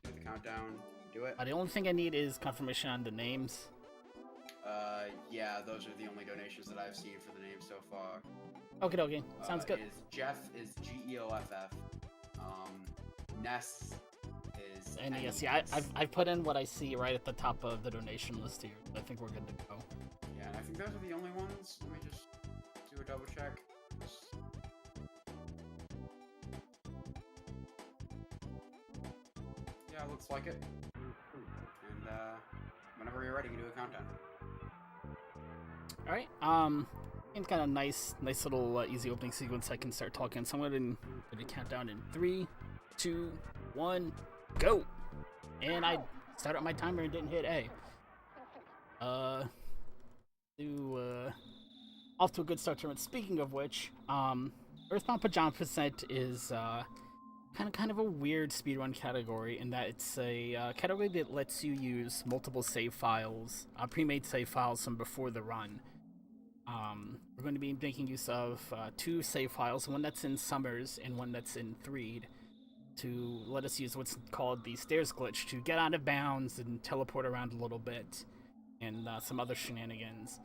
do the countdown, do it. The only thing I need is confirmation on the names. Yeah, those are the only donations that I've seen for the name so far. Okie dokie, sounds good. Jeff is Geoff. Ness is NES. Yeah, I've put in what I see right at the top of the donation list here. I think we're good to go. Yeah, and I think those are the only ones. Let me just do a double check. Yeah, looks like it. And whenever you're ready, you can do a countdown. All right. It's kind of nice little easy opening sequence. I can start talking. So I'm gonna do the countdown in 3, 2, 1, go. And I started my timer and didn't hit A. Off to a good start tournament. Speaking of which, EarthBound Pajama percent is kind of a weird speedrun category in that it's a category that lets you use multiple save files, pre-made save files from before the run. We're going to be making use of 2 save files, one that's in Summers and one that's in Threed, to let us use what's called the stairs glitch to get out of bounds and teleport around a little bit, and some other shenanigans.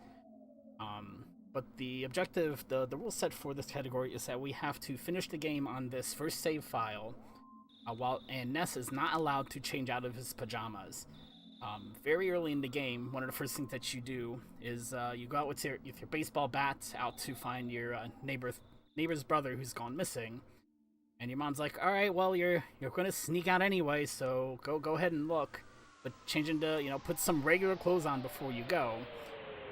But the objective, the rule set for this category is that we have to finish the game on this first save file, and Ness is not allowed to change out of his pajamas. Very early in the game, one of the first things that you do is you go out with your baseball bat out to find your neighbor's brother who's gone missing, and your mom's like, "All right, well you're gonna sneak out anyway, so go ahead and look, but change into put some regular clothes on before you go."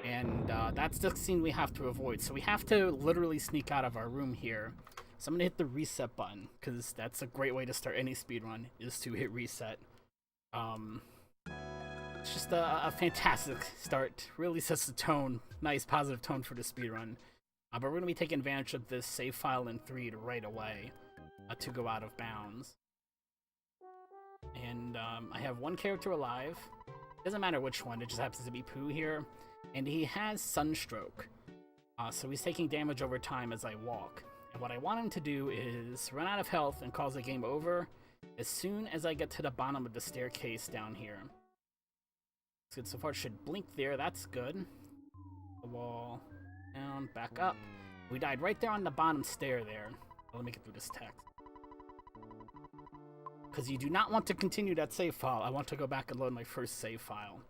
And that's the scene we have to avoid. So we have to literally sneak out of our room here. So I'm gonna hit the reset button because that's a great way to start any speedrun, is to hit reset. It's just a fantastic start. Really sets the tone. Nice positive tone for the speedrun. But we're gonna be taking advantage of this save file in 3 right away to go out of bounds. And I have one character alive. Doesn't matter which one. It just happens to be Pooh here. And he has Sunstroke, so he's taking damage over time as I walk. And what I want him to do is run out of health and cause the game over as soon as I get to the bottom of the staircase down here. It's good so far. It should blink there. That's good. The wall down, back up. We died right there on the bottom stair there. Let me get through this text. Because you do not want to continue that save file. I want to go back and load my first save file.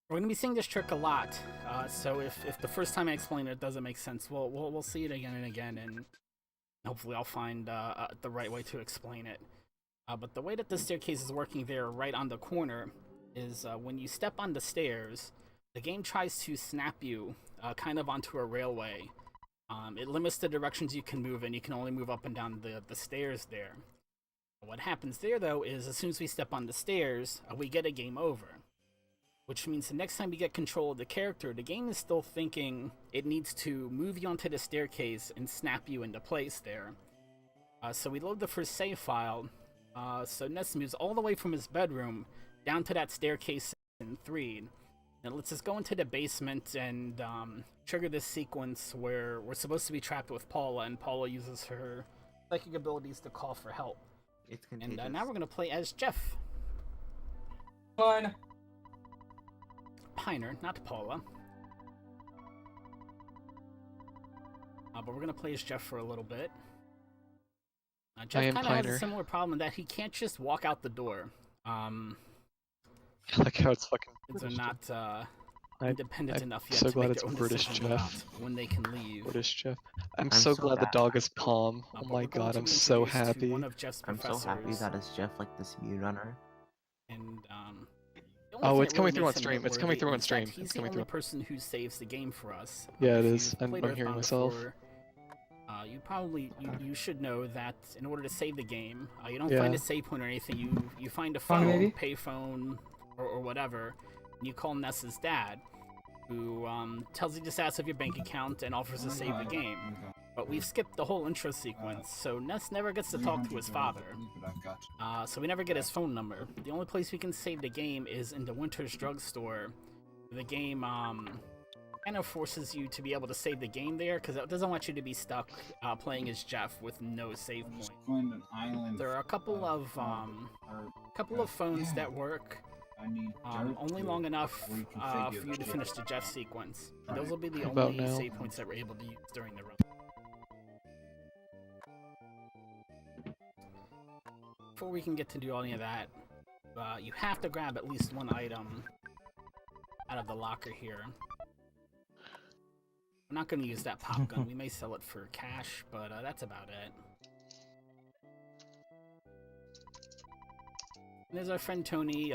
We're going to be seeing this trick a lot, so if the first time I explain it doesn't make sense, we'll see it again and again, and hopefully I'll find the right way to explain it. But the way that the staircase is working there right on the corner is when you step on the stairs, the game tries to snap you kind of onto a railway. It limits the directions you can move, and you can only move up and down the stairs there. What happens there, though, is as soon as we step on the stairs, we get a game over. Which means the next time you get control of the character, the game is still thinking it needs to move you onto the staircase and snap you into place there. So we load the first save file. So Ness moves all the way from his bedroom down to that staircase in 3. And it lets us go into the basement and trigger this sequence where we're supposed to be trapped with Paula, and Paula uses her psychic abilities to call for help. It's contagious. And now we're going to play as Jeff. Fine. Piner, not Paula. But we're gonna play as Jeff for a little bit. Jeff kind of has a similar problem in that he can't just walk out the door. I like how it's fucking. Kids are not independent enough yet so to glad make it's their own British decisions Jeff. about when they can leave. British Jeff. I'm so glad the dog is Palm. Oh my god, I'm so happy. One of Jeff's I'm so happy that it's Jeff, like the speedrunner. And oh, it's coming through on stream. It's coming through on stream. He's It's the coming only through. person who saves the game for us. Yeah, it If is. you've played I'm hearing EarthBound myself. before, you should know that in order to save the game, you don't find a save point or anything. You find a phone, payphone, or whatever, and you call Ness's dad, who tells you the status of your bank account and offers to save the game. But we've skipped the whole intro sequence, so Ness never gets to talk to his father. So we never get his phone number. The only place we can save the game is in the Winter's drugstore. The game kind of forces you to be able to save the game there, because it doesn't want you to be stuck playing as Jeff with no save point. Going to an island. There are a couple of phones that work only long enough for you to finish the Jeff sequence. And those will be the About only now. save points that we're able to use during the run. Before we can get to do any of that, you have to grab at least one item out of the locker here. I'm not going to use that pop gun. We may sell it for cash, but that's about it. And there's our friend Tony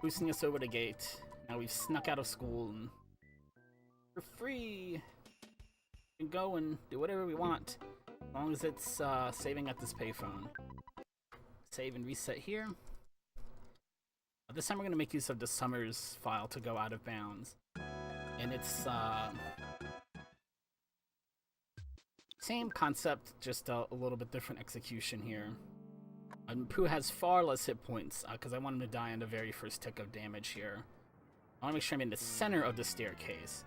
boosting us over the gate. Now we've snuck out of school and we're free. We can go and do whatever we want, as long as it's saving at this payphone. Save and reset here. This time we're going to make use of the Summers file to go out of bounds. And it's same concept, just a little bit different execution here. Pooh has far less hit points, because I want him to die on the very first tick of damage here. I want to make sure I'm in the center of the staircase.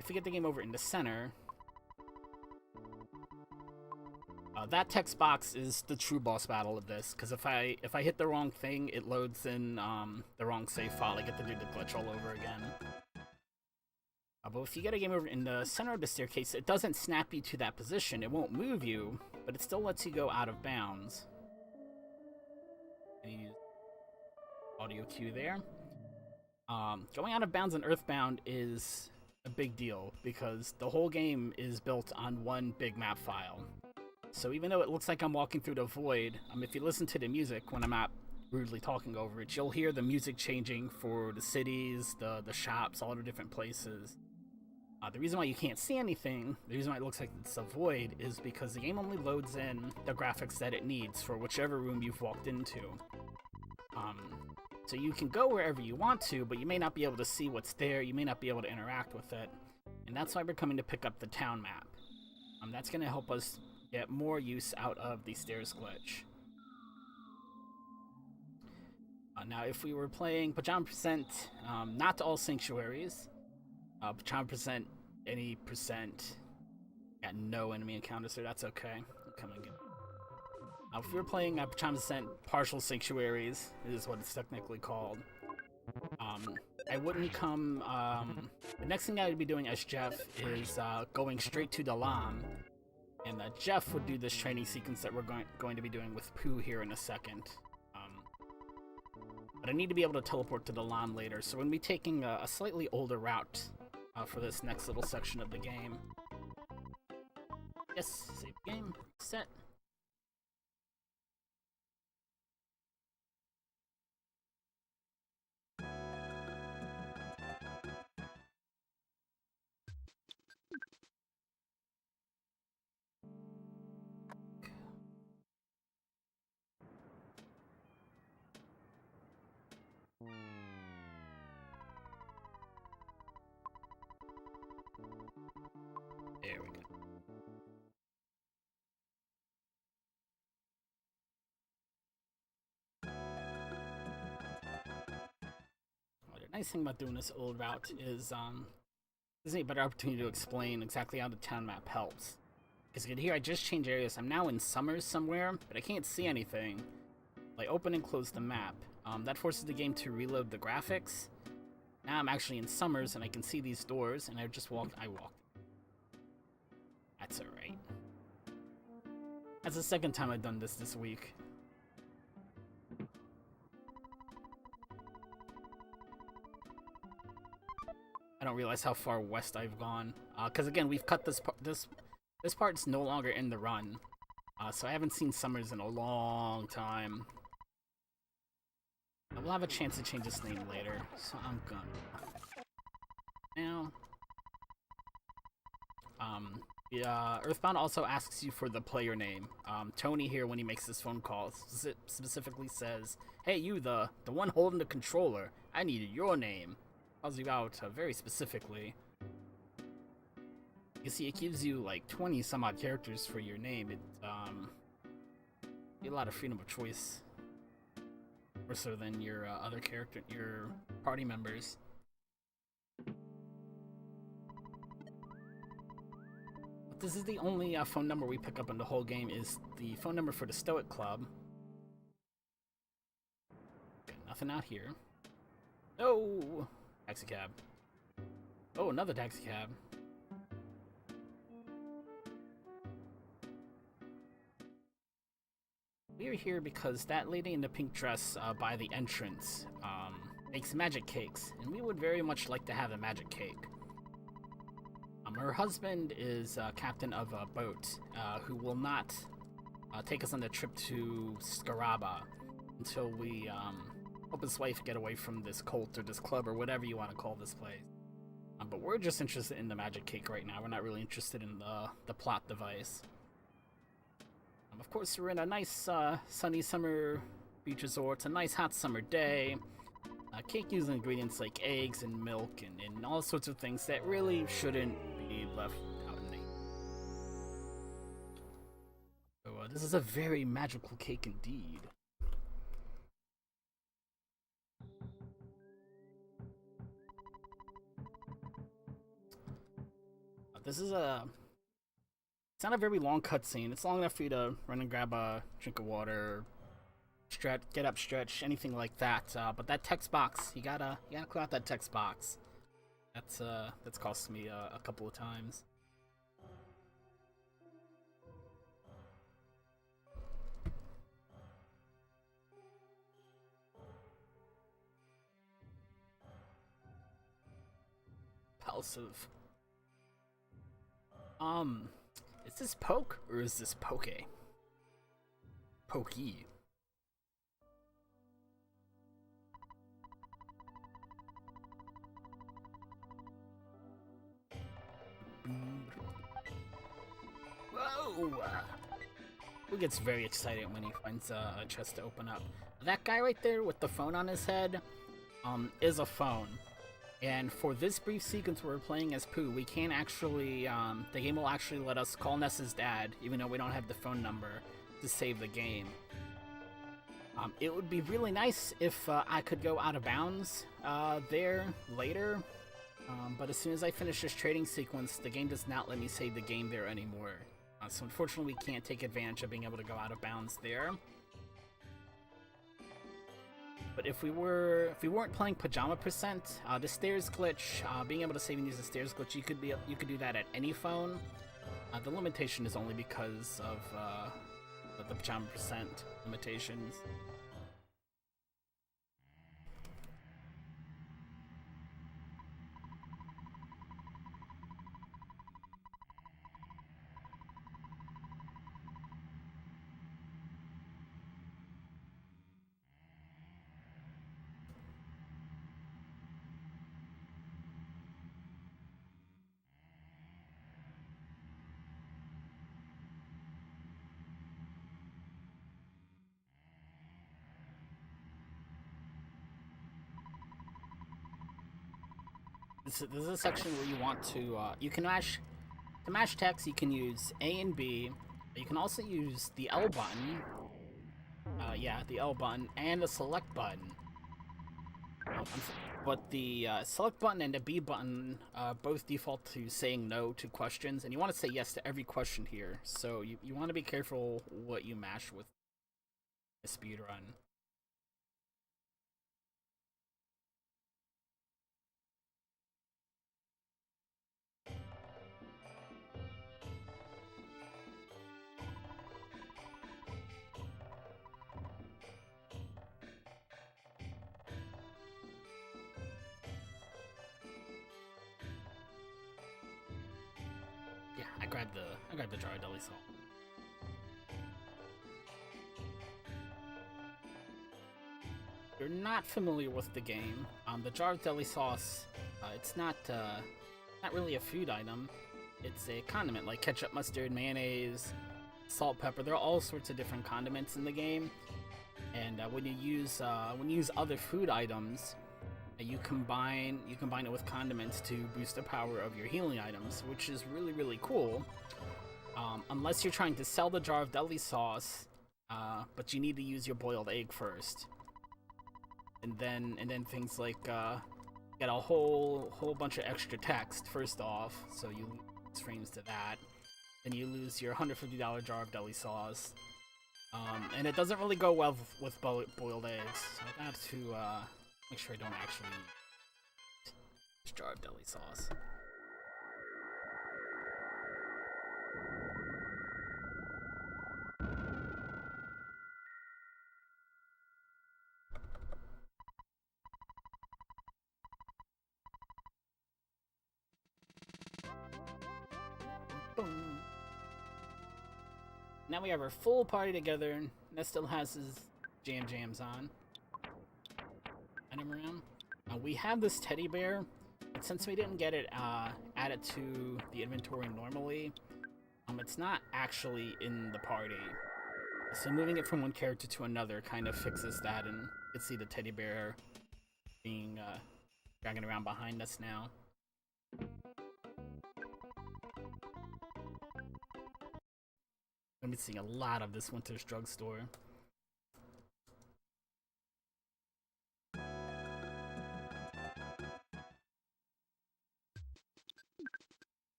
If we get the game over in the center, that text box is the true boss battle of this, because if I hit the wrong thing, it loads in the wrong save file. I get to do the glitch all over again. But if you get a game over in the center of the staircase, it doesn't snap you to that position. It won't move you, but it still lets you go out of bounds. Use audio cue there. Going out of bounds in EarthBound is a big deal, because the whole game is built on one big map file. So even though it looks like I'm walking through the void, if you listen to the music when I'm not rudely talking over it, you'll hear the music changing for the cities, the shops, all the different places. The reason why you can't see anything, the reason why it looks like it's a void, is because the game only loads in the graphics that it needs for whichever room you've walked into. So you can go wherever you want to, but you may not be able to see what's there, you may not be able to interact with it. And that's why we're coming to pick up the town map. That's going to help us get more use out of the stairs glitch. Now, if we were playing Pajama percent, not all Sanctuaries, Pajama percent, any percent, got no enemy encounters, so that's okay. Come and get it. If we were playing Pajama percent partial Sanctuaries, is what it's technically called, I wouldn't come. The next thing I would be doing as Jeff is going straight to the LAM, and Jeff would do this training sequence that we're going to be doing with Pooh here in a second. But I need to be able to teleport to the LAM later, so we're going to be taking a slightly older route for this next little section of the game. Yes, save game, set. There we go. Well, the nice thing about doing this old route is this is a better opportunity to explain exactly how the town map helps. Because you can hear I just changed areas. I'm now in Summers somewhere, but I can't see anything. Like, open and close the map. That forces the game to reload the graphics. Now I'm actually in Summers, and I can see these doors, and I walked. That's alright. That's the second time I've done this week. I don't realize how far west I've gone. Because again, we've cut this part. This part's no longer in the run. So I haven't seen Summers in a long time. We'll have a chance to change his name later, so I'm gonna. Now, EarthBound also asks you for the player name. Tony here, when he makes this phone call, specifically says, "Hey, you, the one holding the controller. I needed your name." Calls you out very specifically. You see, it gives you like 20 some odd characters for your name. It a lot of freedom of choice. More so than your other character, your party members. This is the only phone number we pick up in the whole game, is the phone number for the Stoic Club. Okay, nothing out here. Oh! Taxi cab. Oh, another taxi cab. We're here because that lady in the pink dress by the entrance makes magic cakes, and we would very much like to have a magic cake. Her husband is captain of a boat who will not take us on the trip to Scaraba until we help his wife get away from this cult or this club or whatever you want to call this place. But we're just interested in the magic cake right now. We're not really interested in the plot device. Of course, we're in a nice sunny summer beach resort. It's a nice hot summer day. Cake using ingredients like eggs and milk and all sorts of things that really shouldn't be left out in the... So this is a very magical cake indeed. This is it's not a very long cutscene. It's long enough for you to run and grab a drink of water, stretch, get up, stretch, anything like that. But that text box, you gotta clear out that text box. That's cost me a couple of times. Impulsive. Is this poke or is this poke? Pokey. Whoa! Who gets very excited when he finds a chest to open up? That guy right there with the phone on his head, is a phone. And for this brief sequence where we're playing as Pooh, we can actually, the game will actually let us call Ness's dad, even though we don't have the phone number, to save the game. It would be really nice if I could go out of bounds there later, but as soon as I finish this trading sequence, the game does not let me save the game there anymore. So unfortunately we can't take advantage of being able to go out of bounds there. But if we weren't playing Pajama %, the stairs glitch, being able to save and use the stairs glitch, you could do that at any phone. The limitation is only because of the Pajama % limitations. This is a section where you want to, to mash text, you can use A and B. You can also use the L button. Yeah, the L button and the select button. But the select button and the B button both default to saying no to questions, and you want to say yes to every question here. So you want to be careful what you mash with a speedrun. I grabbed the jar of deli salt. If you're not familiar with the game, the jar of deli sauce, it's not really a food item. It's a condiment like ketchup, mustard, mayonnaise, salt, pepper. There are all sorts of different condiments in the game, and when you use other food items, you combine it with condiments to boost the power of your healing items, which is really, really cool. Unless you're trying to sell the jar of deli sauce, but you need to use your boiled egg first, and then things like get a whole bunch of extra text first off, so you lose frames to that. then you lose your $150 jar of deli sauce. And it doesn't really go well with boiled eggs. So I have to make sure I don't actually eat this jar of deli sauce. Boom. Now we have our full party together, and Ness still has his jams on. Item around. We have this teddy bear, but since we didn't get it added to the inventory normally, it's not actually in the party. So moving it from one character to another kind of fixes that, and you can see the teddy bear being dragging around behind us now. I'm gonna be seeing a lot of this Winter's Drugstore.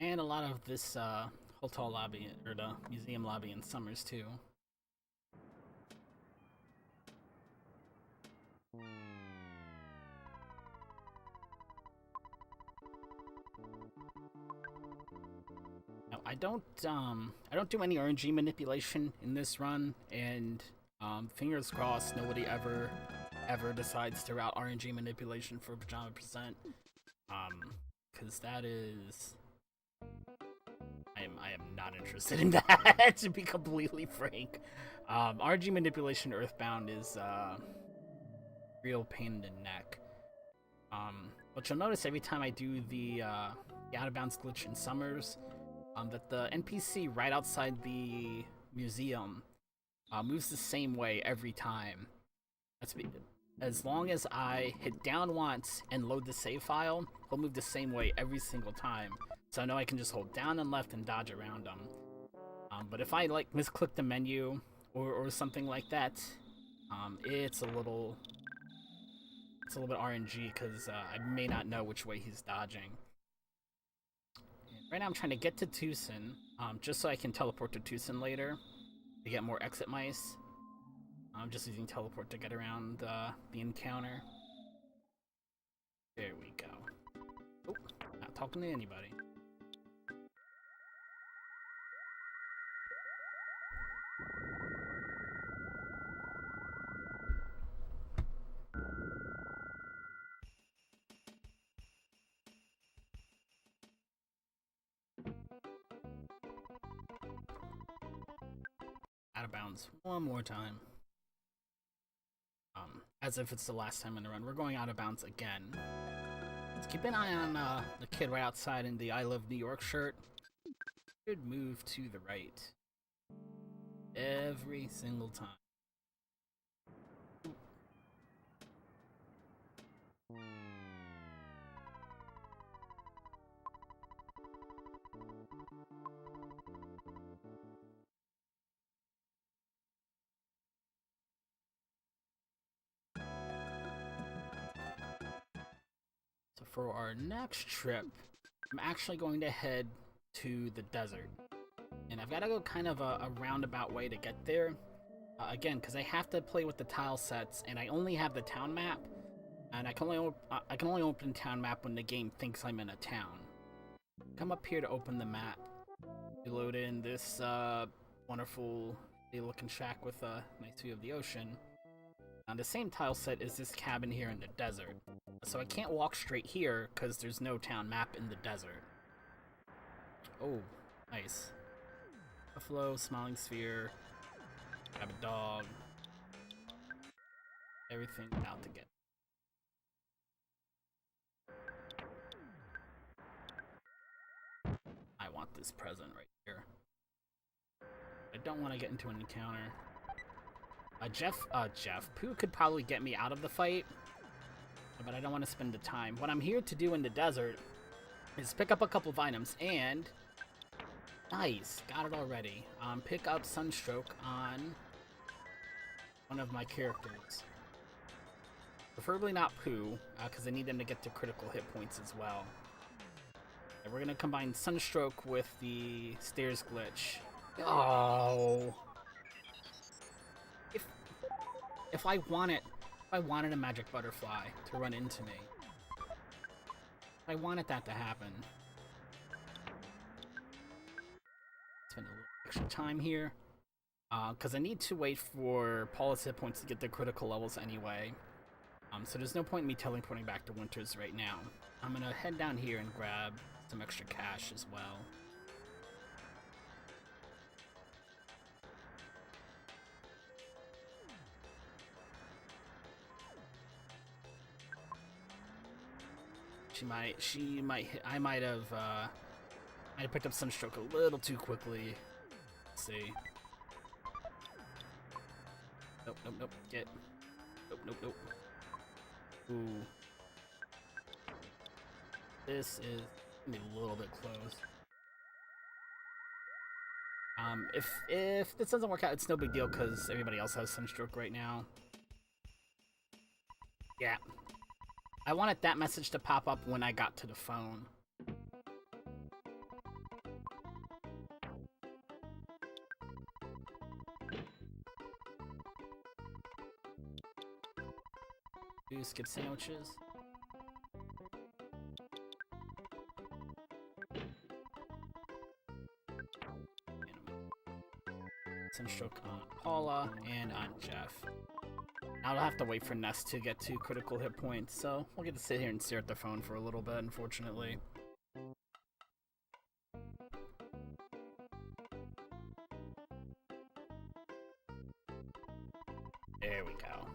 And a lot of this hotel lobby, or the museum lobby in Summers too. Now, I don't do any RNG manipulation in this run, and fingers crossed nobody ever decides to route RNG manipulation for Pajama percent. Because that is, I am not interested in that, to be completely frank. RNG manipulation EarthBound is real pain in the neck. But you'll notice every time I do the out of bounds glitch in Summers, that the NPC right outside the museum moves the same way every time. As long as I hit down once and load the save file, he'll move the same way every single time. So I know I can just hold down and left and dodge around him. But if I like misclick the menu or something like that, it's a little bit RNG because I may not know which way he's dodging. Right now I'm trying to get to Tucson, just so I can teleport to Tucson later to get more exit mice. I'm just using teleport to get around the encounter. There we go. Oh, not talking to anybody. Out of bounds one more time. As if it's the last time in the run. We're going out of bounds again. Let's keep an eye on the kid right outside in the I Love New York shirt. Should move to the right. Every single time. So for our next trip, I'm actually going to head to the desert. And I've got to go kind of a roundabout way to get there. Again, because I have to play with the tile sets, and I only have the town map. And I can only open town map when the game thinks I'm in a town. Come up here to open the map. You load in this wonderful looking shack with a nice view of the ocean. Now the same tile set is this cabin here in the desert. So I can't walk straight here because there's no town map in the desert. Oh, nice. Buffalo, smiling sphere, grab a dog. Everything out to get. I want this present right here. I don't want to get into an encounter. Pooh could probably get me out of the fight, but I don't want to spend the time. What I'm here to do in the desert is pick up a couple of items, and nice, got it already. Pick up Sunstroke on one of my characters. Preferably not Pooh, because I need them to get to critical hit points as well. And we're gonna combine Sunstroke with the stairs glitch. Oh. If I wanted a magic butterfly to run into me. If I wanted that to happen. Spend a little extra time here. Because I need to wait for Paula's hit points to get their critical levels anyway. So there's no point in me teleporting back to Winters right now. I'm gonna head down here and grab some extra cash as well. I might have picked up Sunstroke a little too quickly. Let's see. Nope, nope, nope. Nope, nope, nope. Ooh. This is gonna be a little bit close. If this doesn't work out, it's no big deal because everybody else has Sunstroke right now. Yeah. I wanted that message to pop up when I got to the phone. Do skip sandwiches. Sunstroke on Paula and on Jeff. I'll have to wait for Ness to get to critical hit points, so we'll get to sit here and stare at the phone for a little bit, unfortunately. There we go.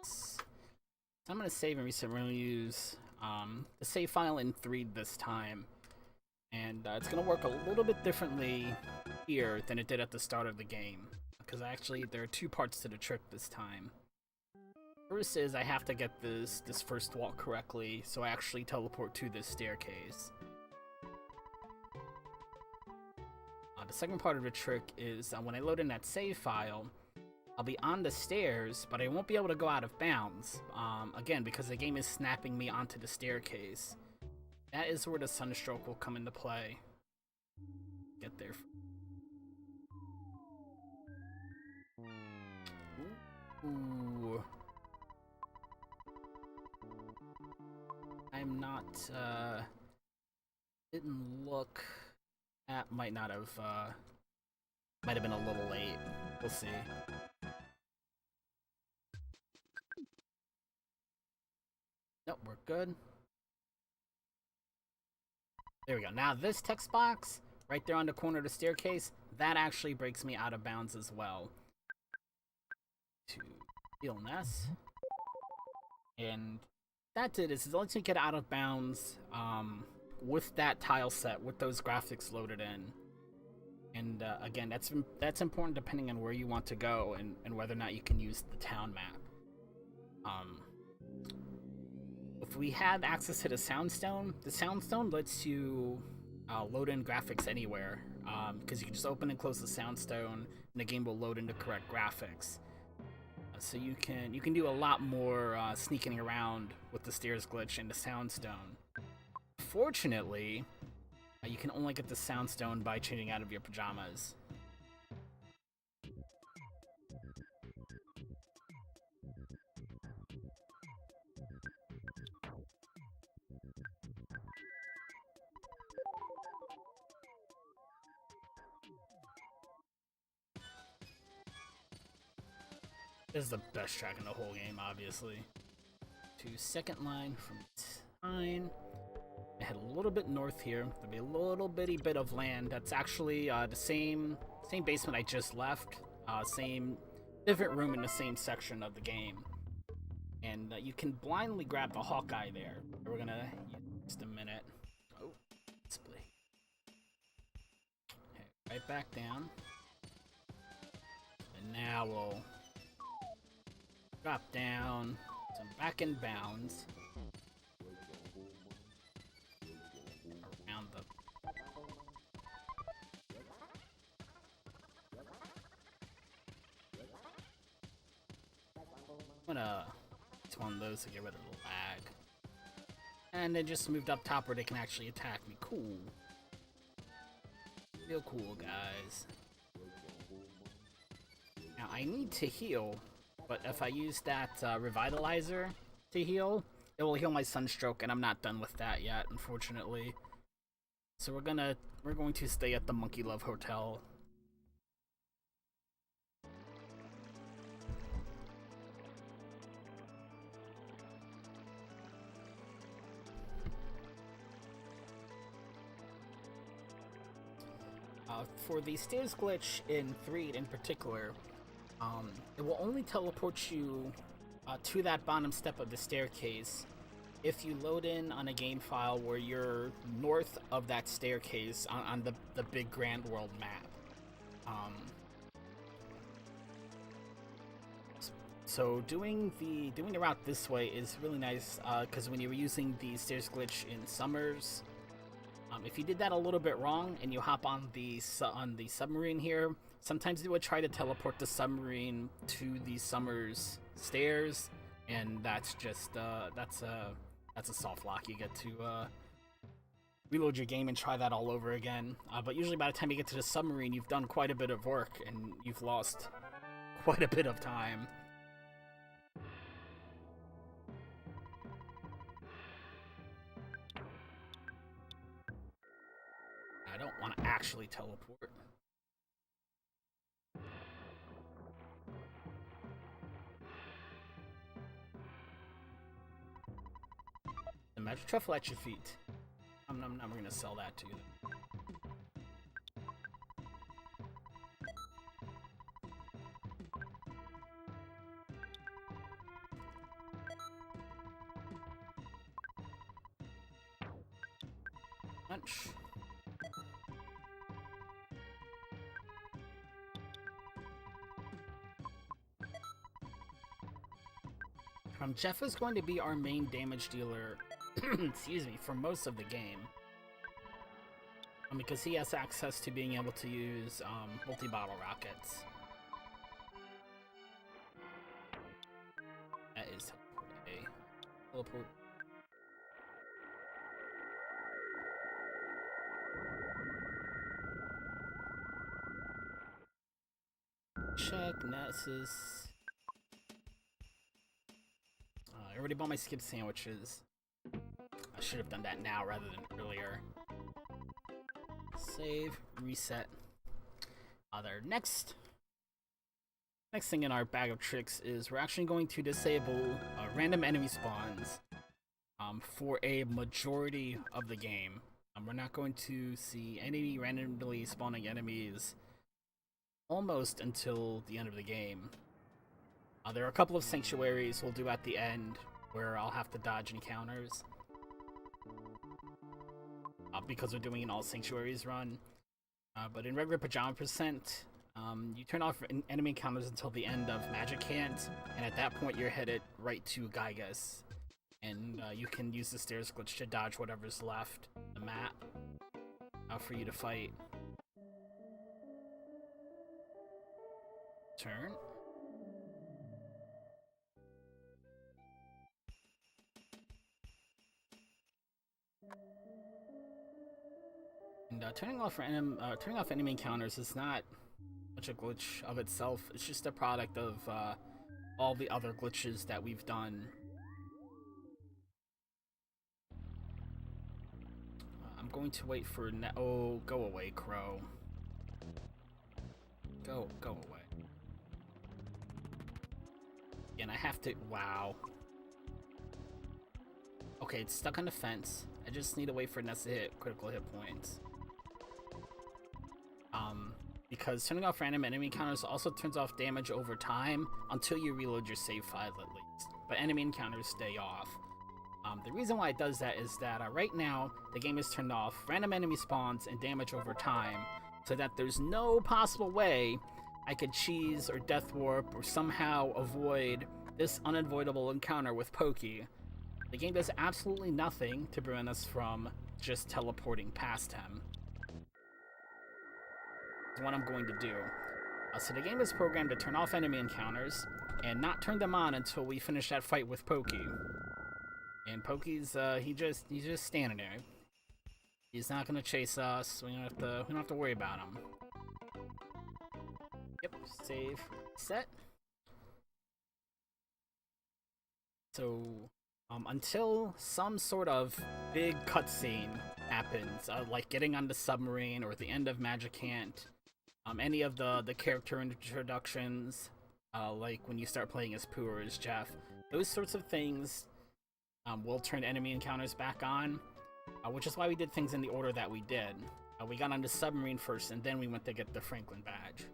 So I'm going to save and reset. We're going to use the save file in 3 this time. And it's going to work a little bit differently here than it did at the start of the game. Because actually, there are 2 parts to the trick this time. First is I have to get this first walk correctly, so I actually teleport to this staircase. The second part of the trick is when I load in that save file, I'll be on the stairs, but I won't be able to go out of bounds. Again, because the game is snapping me onto the staircase. That is where the Sunstroke will come into play. Get there. Ooh. I'm not, didn't look. That might not have, might have been a little late. We'll see. Nope, we're good. There we go. Now this text box, right there on the corner of the staircase, that actually breaks me out of bounds as well. To heal Ness. And that did is it lets me get out of bounds with that tile set, with those graphics loaded in. And again, that's important depending on where you want to go and whether or not you can use the town map. If we had access to the Soundstone lets you load in graphics anywhere, because you can just open and close the Soundstone, and the game will load into correct graphics. So you can do a lot more sneaking around with the stairs glitch and the Soundstone. Fortunately, you can only get the Soundstone by changing out of your pajamas. This is the best track in the whole game, obviously. To second line from 9. I head a little bit north here. There'll be a little bitty bit of land that's actually the same basement I just left. Same different room in the same section of the game. And you can blindly grab the Hawkeye there. We're gonna use just a minute. Oh, split. Okay, right back down. And now we'll drop down, so I'm back in bounds. Around the... I'm gonna... It's one of those to get rid of the lag. And then just moved up top where they can actually attack me. Cool. Real cool, guys. Now, I need to heal, but if I use that revitalizer to heal, it will heal my sunstroke, and I'm not done with that yet, unfortunately. So we're going to stay at the Monkey Love Hotel. For the stairs glitch in 3 in particular, it will only teleport you to that bottom step of the staircase if you load in on a game file where you're north of that staircase on the big Grand World map. So doing the route this way is really nice because when you were using the stairs glitch in Summers, if you did that a little bit wrong and you hop on the submarine here, sometimes it would try to teleport the submarine to the Summers stairs, and that's just that's a soft lock. You get to reload your game and try that all over again. But usually by the time you get to the submarine, you've done quite a bit of work and you've lost quite a bit of time. I don't want to actually teleport. The magic truffle at your feet. I'm never gonna sell that to you. Lunch. Jeff is going to be our main damage dealer, excuse me, for most of the game. Because he has access to being able to use multi-bottle rockets. That is teleport. Check, Nessus. I already bought my skip sandwiches. I should have done that now rather than earlier. Save, reset. Other next thing in our bag of tricks is we're actually going to disable random enemy spawns for a majority of the game. We're not going to see any randomly spawning enemies almost until the end of the game. There are a couple of sanctuaries we'll do at the end where I'll have to dodge encounters. Because we're doing an all sanctuaries run. But in regular Pajama percent, you turn off enemy encounters until the end of Magic Hand, and at that point you're headed right to Gygas. And you can use the stairs glitch to dodge whatever's left the map for you to fight. Turn. And turning off enemy encounters is not much a glitch of itself. It's just a product of all the other glitches that we've done. I'm going to wait for oh, go away, Crow. Go away. And I have to. Wow. Okay, it's stuck on the fence. I just need to wait for Ness to hit critical hit points. Because turning off random enemy encounters also turns off damage over time until you reload your save file at least. But enemy encounters stay off. The reason why it does that is that right now the game is turned off random enemy spawns and damage over time, so that there's no possible way I could cheese or death warp or somehow avoid this unavoidable encounter with Pokey. The game does absolutely nothing to prevent us from just teleporting past him. That's what I'm going to do. So the game is programmed to turn off enemy encounters and not turn them on until we finish that fight with Pokey. And Pokey's he's just standing there. He's not gonna chase us. We don't have to worry about him. Yep, save, set. So, until some sort of big cutscene happens, like getting on the submarine or at the end of Magic Hand, any of the character introductions, like when you start playing as Pooh or as Jeff, those sorts of things will turn enemy encounters back on, which is why we did things in the order that we did. We got on the submarine first, and then we went to get the Franklin badge.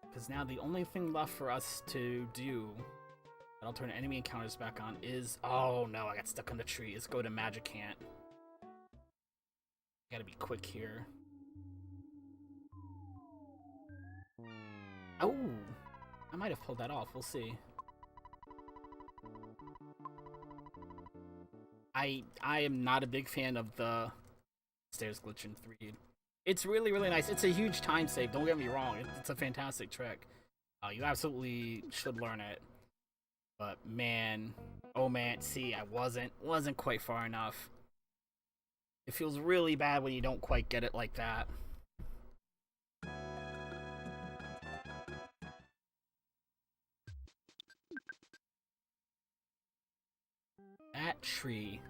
Because now the only thing left for us to do that'll turn enemy encounters back on is... Oh no, I got stuck in the tree. Is go to Magic Hand. Gotta be quick here. Oh! I might have pulled that off. We'll see. I am not a big fan of the stairs glitch in 3. It's really, really nice. It's a huge time save. Don't get me wrong. It's a fantastic trick. You absolutely should learn it. But man, oh man, see, I wasn't quite far enough. It feels really bad when you don't quite get it like that. That tree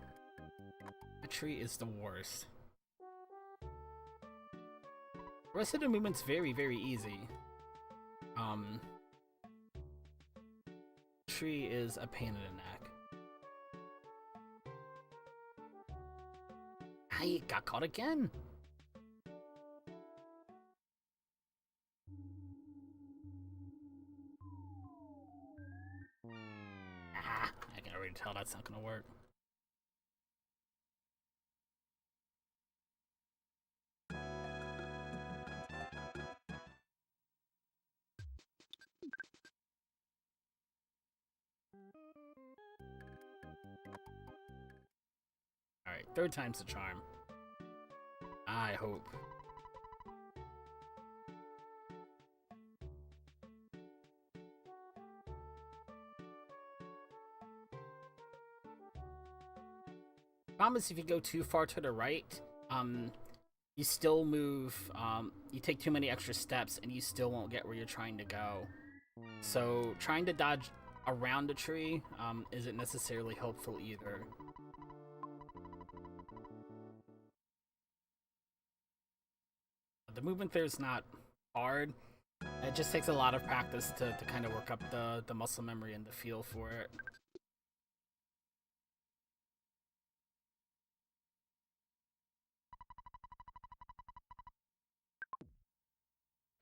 is the worst. The rest of the movement's very, very easy. Tree is a pain in the neck. I got caught again. I can already tell that's not gonna work. Alright, 3rd time's the charm. I hope. Promise if you go too far to the right, you still move, you take too many extra steps and you still won't get where you're trying to go. So trying to dodge around a tree isn't necessarily helpful either. The movement there is not hard. It just takes a lot of practice to kind of work up the muscle memory and the feel for it.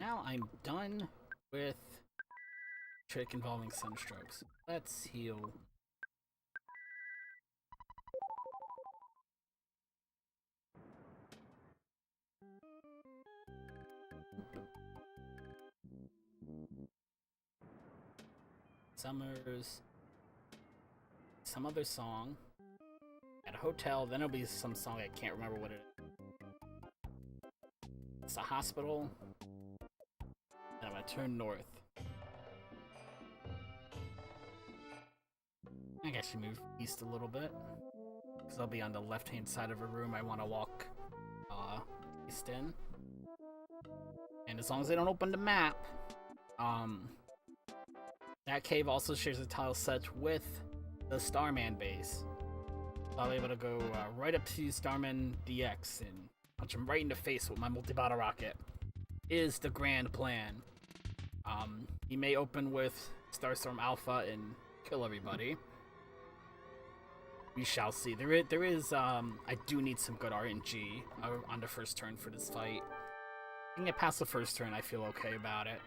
Now I'm done with trick involving sunstrokes. Let's heal. Summers. Some other song. At a hotel, then it'll be some song I can't remember what it is. It's a hospital. And I'm gonna turn north. I think I should move east a little bit. Because I'll be on the left-hand side of a room I want to walk east in. And as long as they don't open the map, that cave also shares a tile set with the Starman base. So I'll be able to go right up to Starman DX and punch him right in the face with my multi-bottle rocket. Is the grand plan. He may open with Starstorm Alpha and kill everybody. We shall see. There is I do need some good RNG on the first turn for this fight. If I can get past the first turn, I feel okay about it.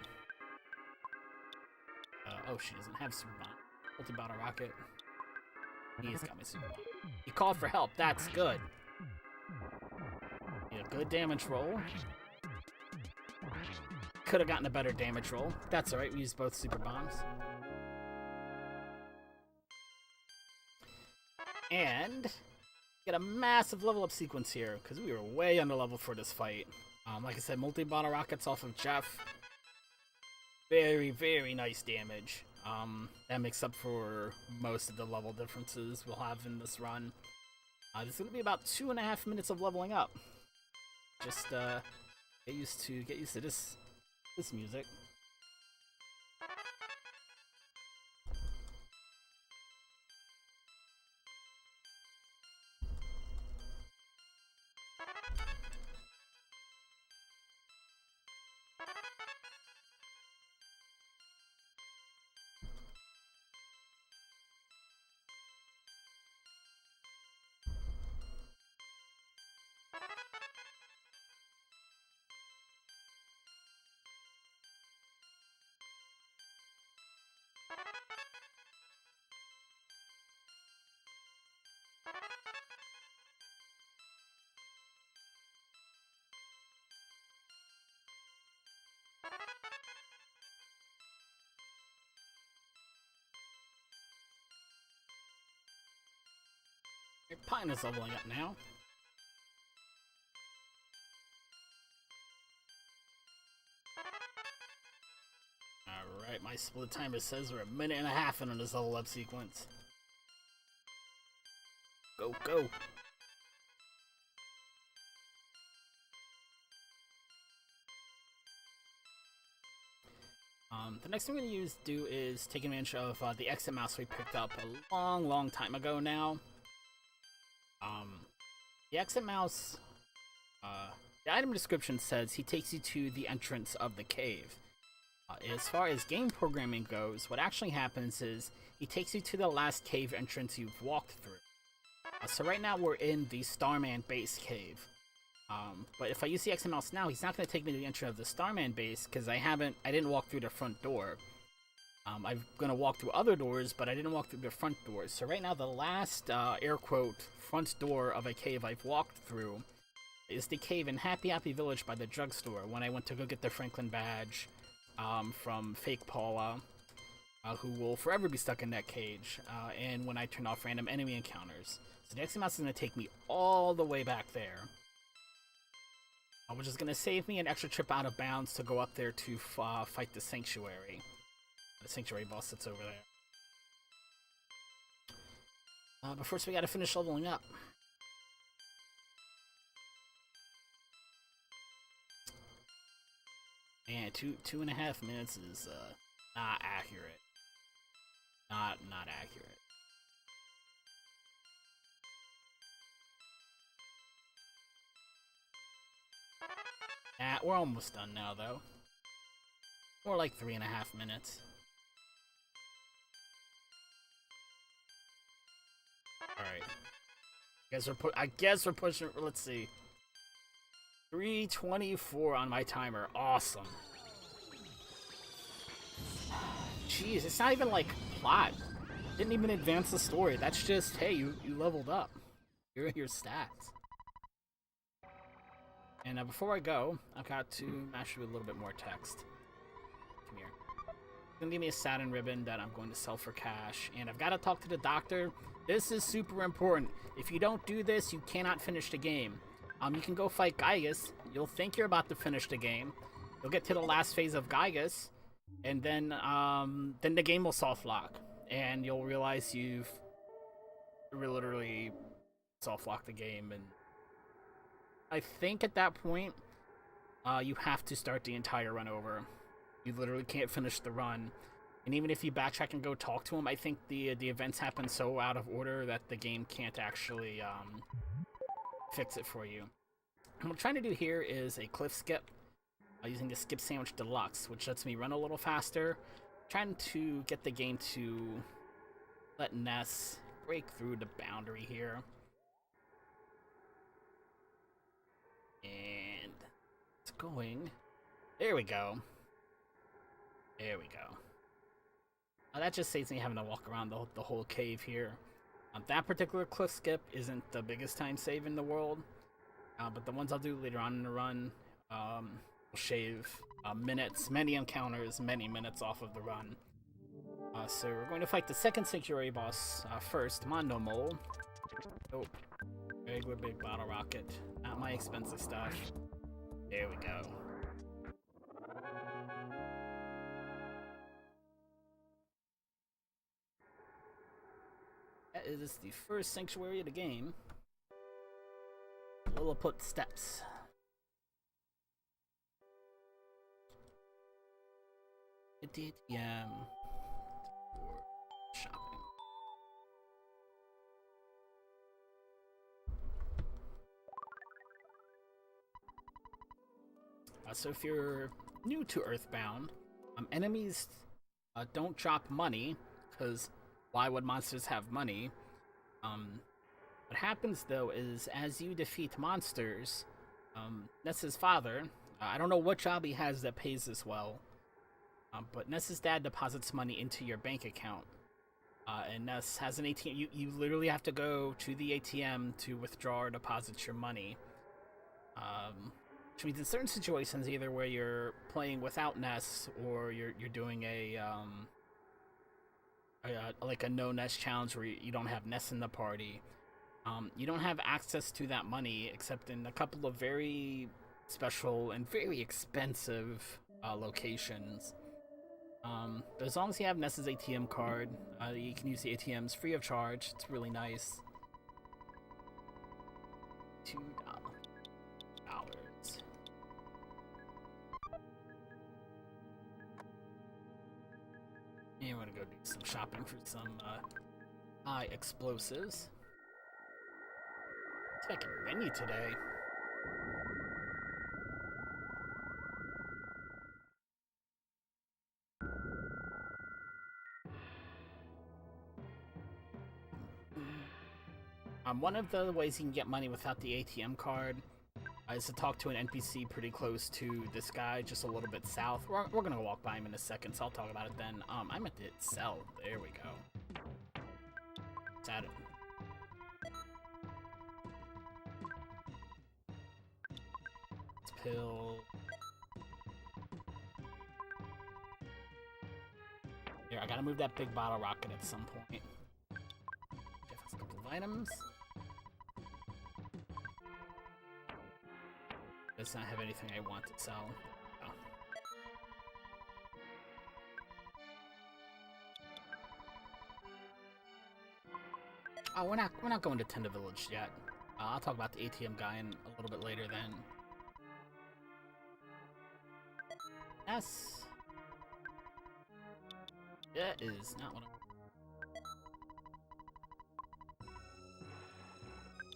Oh, she doesn't have Super Bomb. Multi-bottle rocket. He's got my Super Bomb. He called for help. That's good. Need a good damage roll. Could have gotten a better damage roll. That's alright. We used both Super Bombs. And get a massive level up sequence here because we were way under level for this fight. Like I said, multi-bottle rockets off of Jeff. Very, very nice damage. That makes up for most of the level differences we'll have in this run. This is gonna be about 2.5 minutes of leveling up. Just get used to this music. Your pine is leveling up now. Alright, my split timer says we're 1.5 minutes into this level up sequence. Go, go! The next thing we're going to do is take advantage of the exit mouse we picked up a long time ago now. The exit mouse, the item description says he takes you to the entrance of the cave. As far as game programming goes, what actually happens is he takes you to the last cave entrance you've walked through. So right now we're in the Starman base cave. But if I use the exit mouse now, he's not going to take me to the entrance of the Starman base because I didn't walk through the front door. I'm going to walk through other doors, but I didn't walk through the front doors. So right now the last, air quote, front door of a cave I've walked through is the cave in Happy Happy Village by the drugstore when I went to go get the Franklin badge from Fake Paula, who will forever be stuck in that cage, and when I turn off random enemy encounters. So the exit mouse is going to take me all the way back there. Which is going to save me an extra trip out of bounds to go up there to fight the Sanctuary. The Sanctuary boss that's over there. But first we gotta finish leveling up. Man, 2.5 minutes is not accurate. Not accurate. We're almost done now though. More like 3.5 minutes. Alright. I guess we're pushing. Let's see. 3:24 on my timer. Awesome. Jeez, it's not even like plot. Didn't even advance the story. That's just, hey, you leveled up. Here are your stats. And before I go, I've got to mash you with a little bit more text. Come here. It's gonna give me a satin ribbon that I'm going to sell for cash. And I've got to talk to the doctor. This is super important. If you don't do this, you cannot finish the game. You can go fight Gygus. You'll think you're about to finish the game. You'll get to the last phase of Gygus, and then the game will soft lock, and you'll realize you've literally soft locked the game. And I think at that point, you have to start the entire run over. You literally can't finish the run. And even if you backtrack and go talk to him, I think the events happen so out of order that the game can't actually fix it for you. And what I'm trying to do here is a cliff skip using the Skip Sandwich Deluxe, which lets me run a little faster. I'm trying to get the game to let Ness break through the boundary here. And it's going. There we go. There we go. That just saves me having to walk around the whole cave here. That particular cliff skip isn't the biggest time save in the world, but the ones I'll do later on in the run will shave minutes, many encounters, many minutes off of the run. So we're going to fight the second Sanctuary boss first, Mondo Mole. Oh, regular big bottle rocket, not my expensive stuff. There we go. is the first sanctuary of the game. Lilliput Steps. At the ATM for shopping. So if you're new to EarthBound, enemies don't drop money, because why would monsters have money? What happens though is as you defeat monsters, Ness's father, I don't know what job he has that pays this well, but Ness's dad deposits money into your bank account. And Ness has an ATM. You literally have to go to the ATM to withdraw or deposit your money. Which means in certain situations, either where you're playing without Ness or you're doing like a no Ness challenge where you don't have Ness in the party, you don't have access to that money except in a couple of very special and very expensive locations. But as long as you have Ness's ATM card, you can use the ATMs free of charge. It's really nice. $2. And we're gonna go do some shopping for some high explosives. See if I can menu today. One of the ways you can get money without the ATM card is to talk to an NPC pretty close to this guy, just a little bit south. We're gonna walk by him in a second, so I'll talk about it then. I meant to hit sell. There we go. It's at it. Let's pill. Here, I gotta move that big bottle rocket at some point. Jeff has a couple of items. Does not have anything I want to sell. Oh, we're not going to Tenda Village yet. I'll talk about the ATM guy in a little bit later then. Yes. That is not what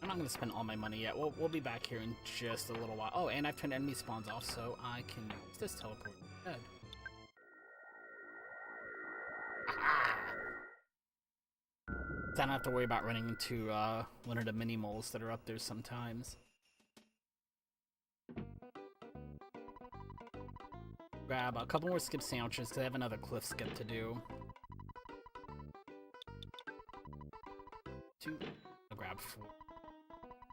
I'm not going to spend all my money yet. We'll be back here in just a little while. Oh, and I've turned enemy spawns off, so I can use this teleport instead. So I don't have to worry about running into one of the mini moles that are up there sometimes. Grab a couple more skip sandwiches because I have another cliff skip to do. I'll grab 4.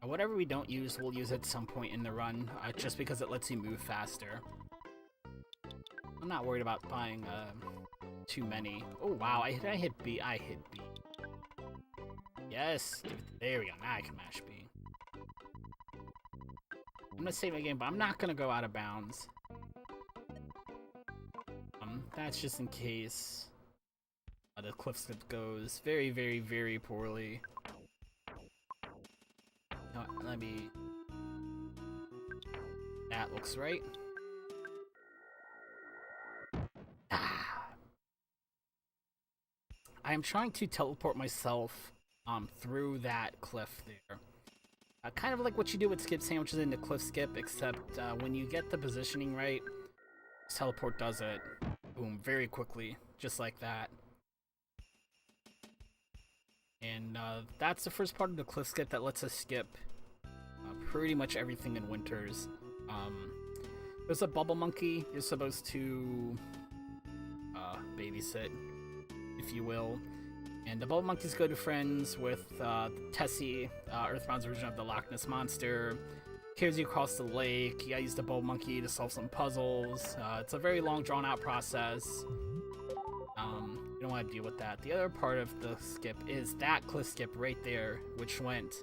Whatever we don't use, we'll use at some point in the run, just because it lets you move faster. I'm not worried about buying too many. Oh wow, I hit B. I hit B. Yes, there we go. Now I can mash B. I'm gonna save my game, but I'm not gonna go out of bounds. That's just in case the cliff skip goes very, very, very poorly. Let me... That looks right. I am trying to teleport myself through that cliff there. Kind of like what you do with skip sandwiches into cliff skip, except when you get the positioning right, teleport does it. Boom, very quickly, just like that. And that's the first part of the cliff skip that lets us skip pretty much everything in winters. There's a bubble monkey you're supposed to babysit, if you will. And the bubble monkey's good friends with Tessie, EarthBound's version of the Loch Ness Monster. Carries you across the lake. You gotta use the bubble monkey to solve some puzzles. It's a very long, drawn-out process. You don't want to deal with that. The other part of the skip is that cliff skip right there, which went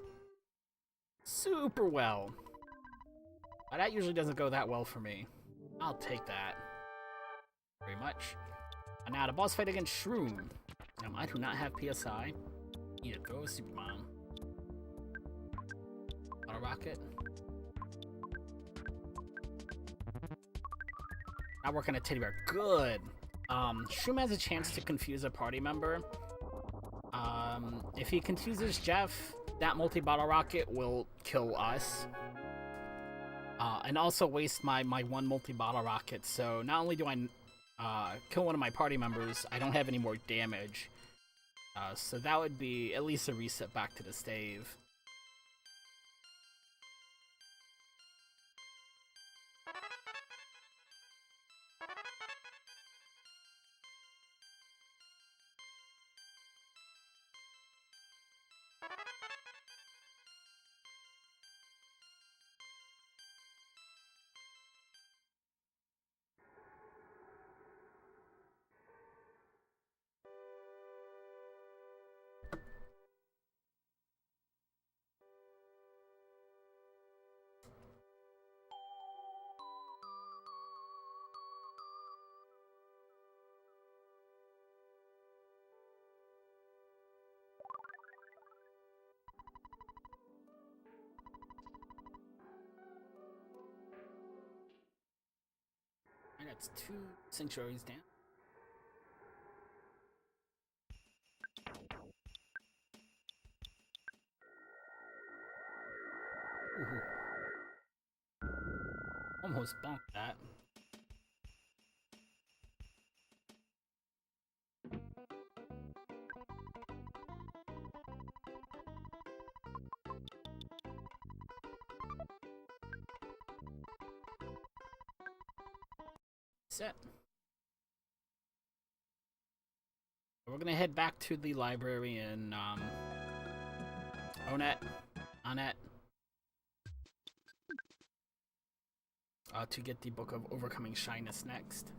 super well. That usually doesn't go that well for me. I'll take that. Very much. And now the boss fight against Shroom. I do not have PSI. Need to throw a super bomb. Auto rocket. Not working a teddy bear. Good. Shroom has a chance to confuse a party member. If he confuses Jeff, that multi-bottle rocket will kill us. And also waste my one multi-bottle rocket. So not only do I kill one of my party members, I don't have any more damage. So that would be at least a reset back to the stave. And that's 2 Sanctuaries down. Ooh. Almost bonked that. Set. We're gonna head back to the library in Onet, to get the Book of Overcoming Shyness next.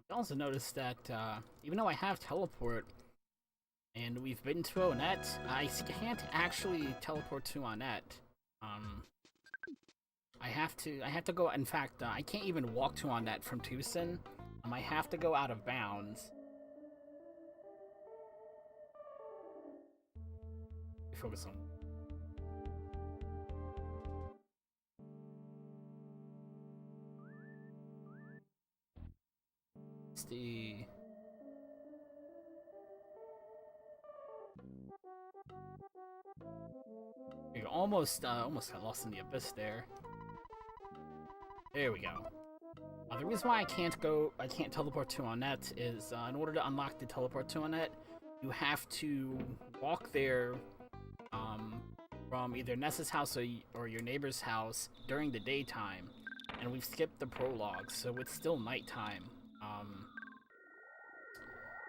I also noticed that even though I have teleport and we've been to Onet, I can't actually teleport to Onet. I have to go. In fact, I can't even walk to Onet from Tucson. I have to go out of bounds. Focus on. It's the. You almost got lost in the abyss there. There we go. The reason why I can't teleport to Onet is in order to unlock the teleport to Onet, you have to walk there from either Nessa's house or your neighbor's house during the daytime, and we've skipped the prologue, so it's still nighttime.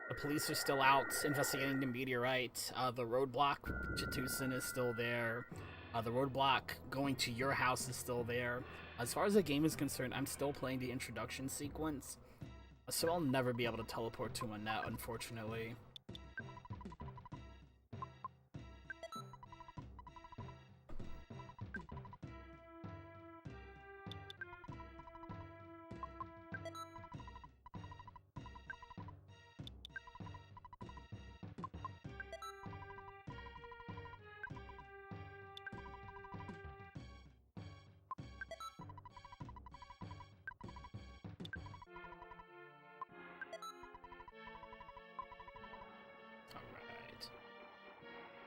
The police are still out investigating the meteorite. The roadblock to Tucson is still there. The roadblock going to your house is still there. As far as the game is concerned, I'm still playing the introduction sequence, so I'll never be able to teleport to Onet, unfortunately.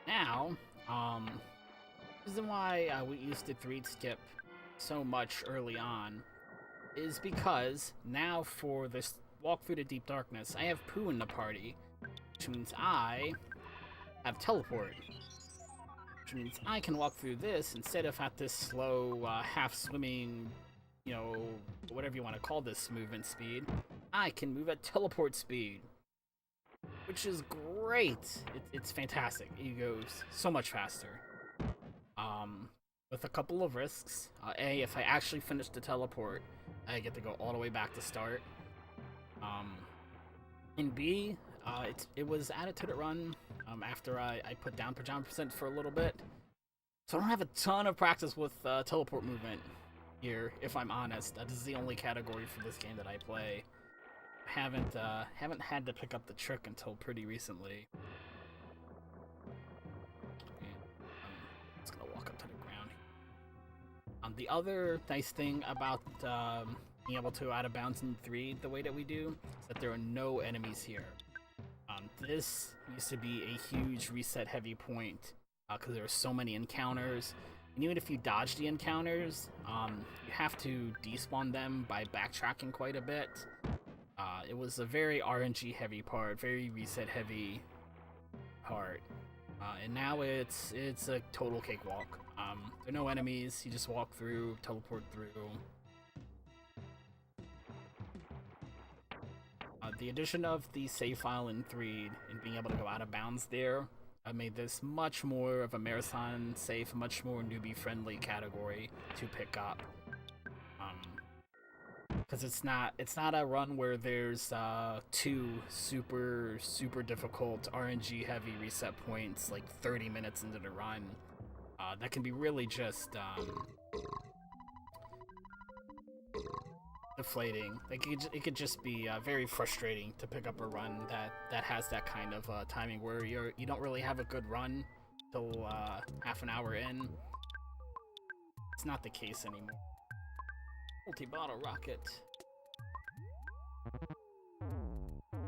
Now, the reason why we used to 3 skip so much early on is because now for this walk through the deep darkness, I have Pooh in the party, which means I have teleport, which means I can walk through this instead of at this slow, half-swimming, you know, whatever you want to call this movement speed. I can move at teleport speed, which is great. It's fantastic. It goes so much faster. With a couple of risks. A, if I actually finish the teleport, I get to go all the way back to start. And B, it was added to the run after I put down Pajama % for a little bit. So I don't have a ton of practice with teleport movement here, if I'm honest. This is the only category for this game that I play. Haven't had to pick up the trick until pretty recently. And I'm just gonna walk up to the ground. The other nice thing about being able to out of bounds in 3 the way that we do is that there are no enemies here. This used to be a huge reset heavy point because there were so many encounters. And even if you dodge the encounters, you have to despawn them by backtracking quite a bit. It was a very RNG heavy part, very reset heavy part. And now it's a total cakewalk. There are no enemies, you just walk through, teleport through. The addition of the save file in 3 and being able to go out of bounds there made this much more of a marathon safe, much more newbie friendly category to pick up. Because it's not a run where there's 2 super difficult RNG heavy reset points like 30 minutes into the run. That can be really just deflating. Like it could just be very frustrating to pick up a run that has that kind of timing where you don't really have a good run till half an hour in. It's not the case anymore. Multi-bottle rocket.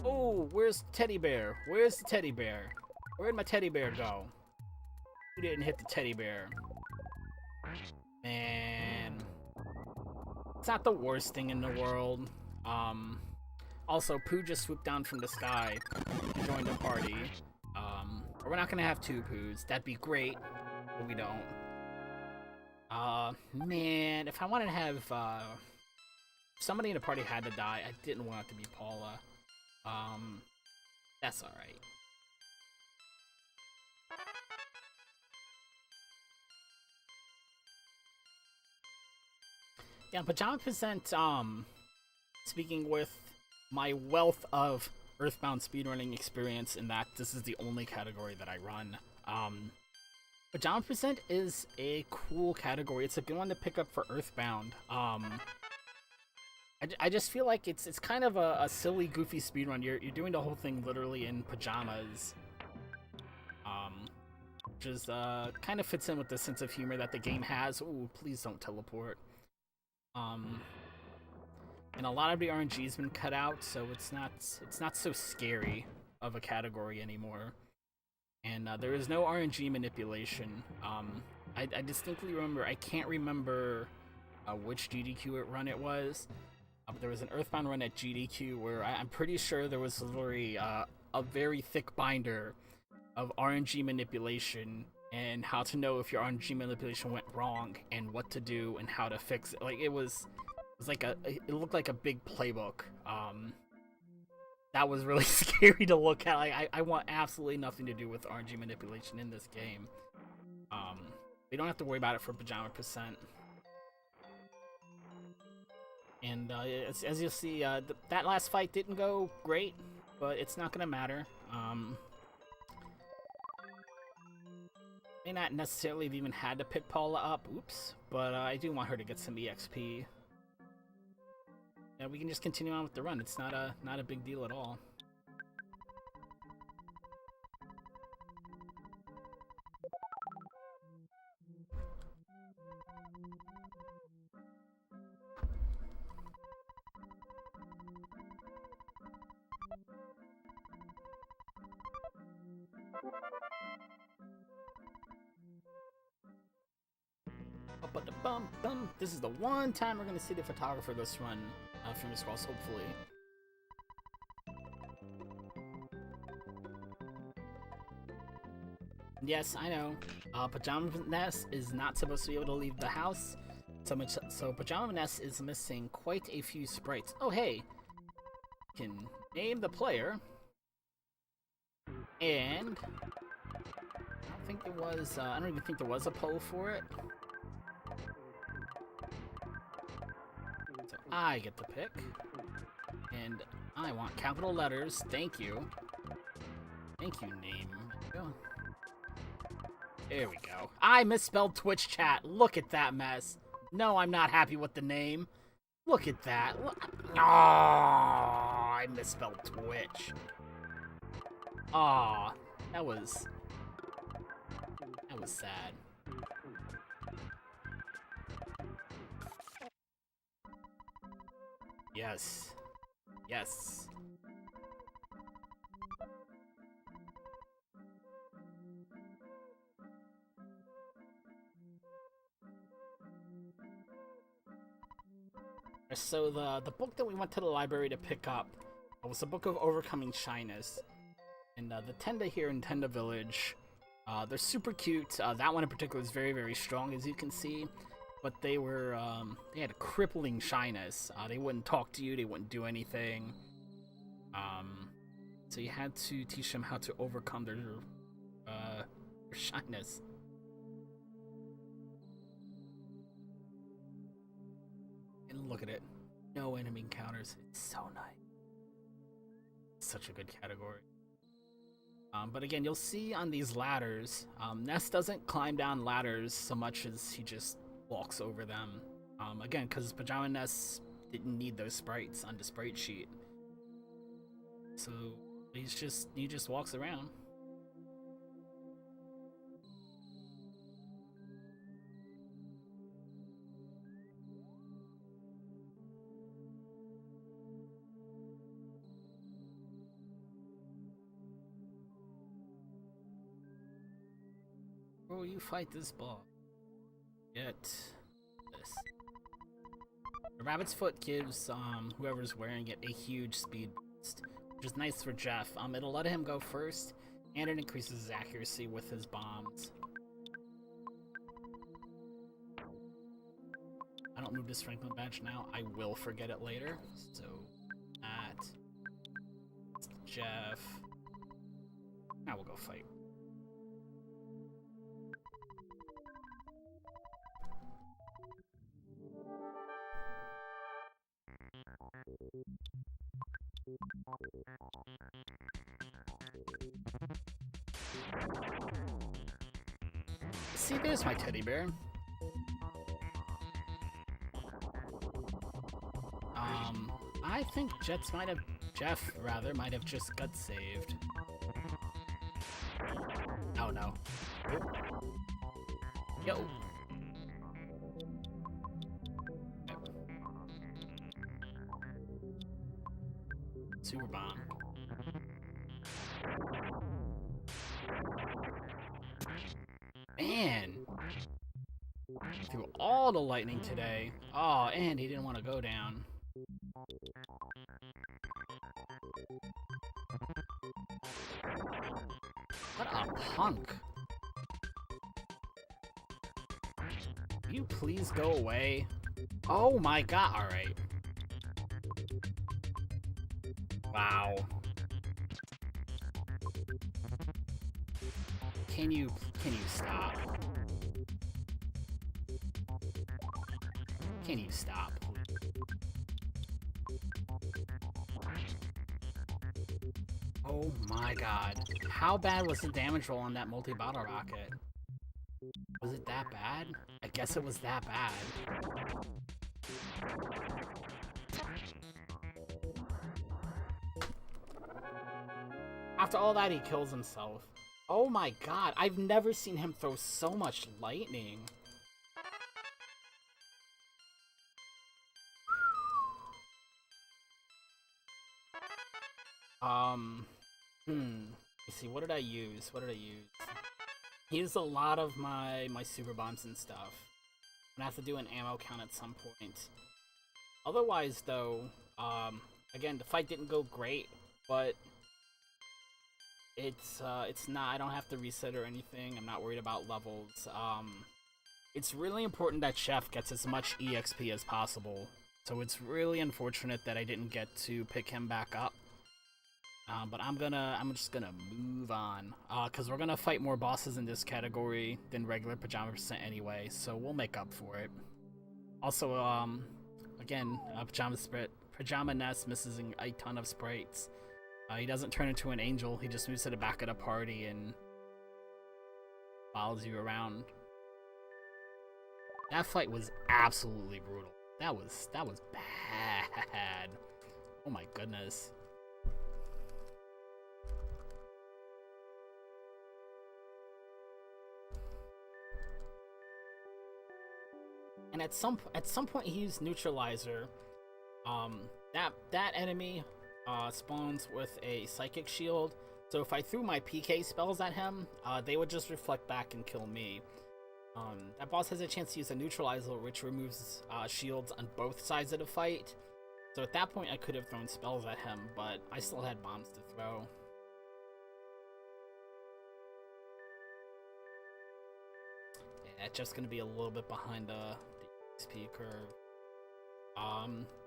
Oh, where's Teddy Bear? Where's the Teddy Bear? Where'd my Teddy Bear go? Who didn't hit the Teddy Bear? Man. It's not the worst thing in the world. Also, Pooh just swooped down from the sky to join the party. We're not gonna have 2 Poohs. That'd be great, but we don't. Man, if I wanted to have, if somebody in the party had to die, I didn't want it to be Paula. That's alright. Yeah, Pajama present, speaking with my wealth of EarthBound speedrunning experience in that this is the only category that I run. Pajama present is a cool category. It's a good one to pick up for EarthBound. I just feel like it's kind of a silly, goofy speedrun. You're doing the whole thing literally in pajamas. Which is, kind of fits in with the sense of humor that the game has. Ooh, please don't teleport. And a lot of the RNG's been cut out, so it's not so scary of a category anymore. And there is no RNG manipulation. I distinctly remember, I can't remember which GDQ run it was, but there was an EarthBound run at GDQ where I'm pretty sure there was literally a very thick binder of RNG manipulation and how to know if your RNG manipulation went wrong and what to do and how to fix it. Like it looked like a big playbook. That was really scary to look at. Like, I want absolutely nothing to do with RNG manipulation in this game. We don't have to worry about it for Pajama percent. And as you'll see, that last fight didn't go great, but it's not gonna matter. May not necessarily have even had to pick Paula up, oops, but I do want her to get some EXP. Yeah, we can just continue on with the run. It's not a big deal at all. But the bum. This is the one time we're gonna see the photographer this run. Fingers crossed, hopefully. Yes, I know. Pajama Ness is not supposed to be able to leave the house. So Pajama Ness is missing quite a few sprites. Oh, hey. You can name the player. And I don't even think there was a poll for it. So I get the pick. And I want capital letters. Thank you. Thank you, name. There we go. I misspelled Twitch chat. Look at that mess. No, I'm not happy with the name. Look at that. Oh, I misspelled Twitch. Aw, that was sad. Yes. Yes. So the book that we went to the library to pick up was the book of Overcoming Shyness. And the Tenda here in Tenda Village, they're super cute. That one in particular is very, very strong, as you can see. But they were, they had a crippling shyness. They wouldn't talk to you, they wouldn't do anything. So you had to teach them how to overcome their shyness. And look at it. No enemy encounters. It's so nice. Such a good category. But again, you'll see on these ladders, Ness doesn't climb down ladders so much as he just walks over them. Again, because Pajama Ness didn't need those sprites on the sprite sheet. So he just walks around. Before you fight this boss, get this. The rabbit's foot gives whoever's wearing it a huge speed boost, which is nice for Jeff. It'll let him go first, and it increases his accuracy with his bombs. I don't move this Franklin badge now. I will forget it later. So that Jeff. Now we'll go fight. See, there's my teddy bear. I think Jeff might have just got saved. Oh no. Yo. Super bomb. Man! Through all the lightning today. Oh, and he didn't want to go down. What a punk. Will you please go away? Oh my god, alright. Wow. Can you stop? Can you stop? Oh my god. How bad was the damage roll on that multi-bottle rocket? Was it that bad? I guess it was that bad. After all that, he kills himself. Oh my god, I've never seen him throw so much lightning. Let's see, what did I use? He used a lot of my super bombs and stuff. I'm gonna have to do an ammo count at some point. Otherwise, though, again, the fight didn't go great, but it's not, I don't have to reset or anything. I'm not worried about levels. It's really important that Chef gets as much EXP as possible. So it's really unfortunate that I didn't get to pick him back up. But I'm just gonna move on, cause we're gonna fight more bosses in this category than regular Pajama percent anyway, so we'll make up for it. Also, again, Pajama Ness misses a ton of sprites. He doesn't turn into an angel, he just moves to the back of the party and follows you around. That fight was absolutely brutal. That was bad. Oh my goodness. And at some point he used neutralizer. That enemy spawns with a psychic shield. So if I threw my PK spells at him, they would just reflect back and kill me. That boss has a chance to use a neutralizer, which removes shields on both sides of the fight. So at that point, I could have thrown spells at him, but I still had bombs to throw. Yeah, it's just gonna be a little bit behind the XP curve.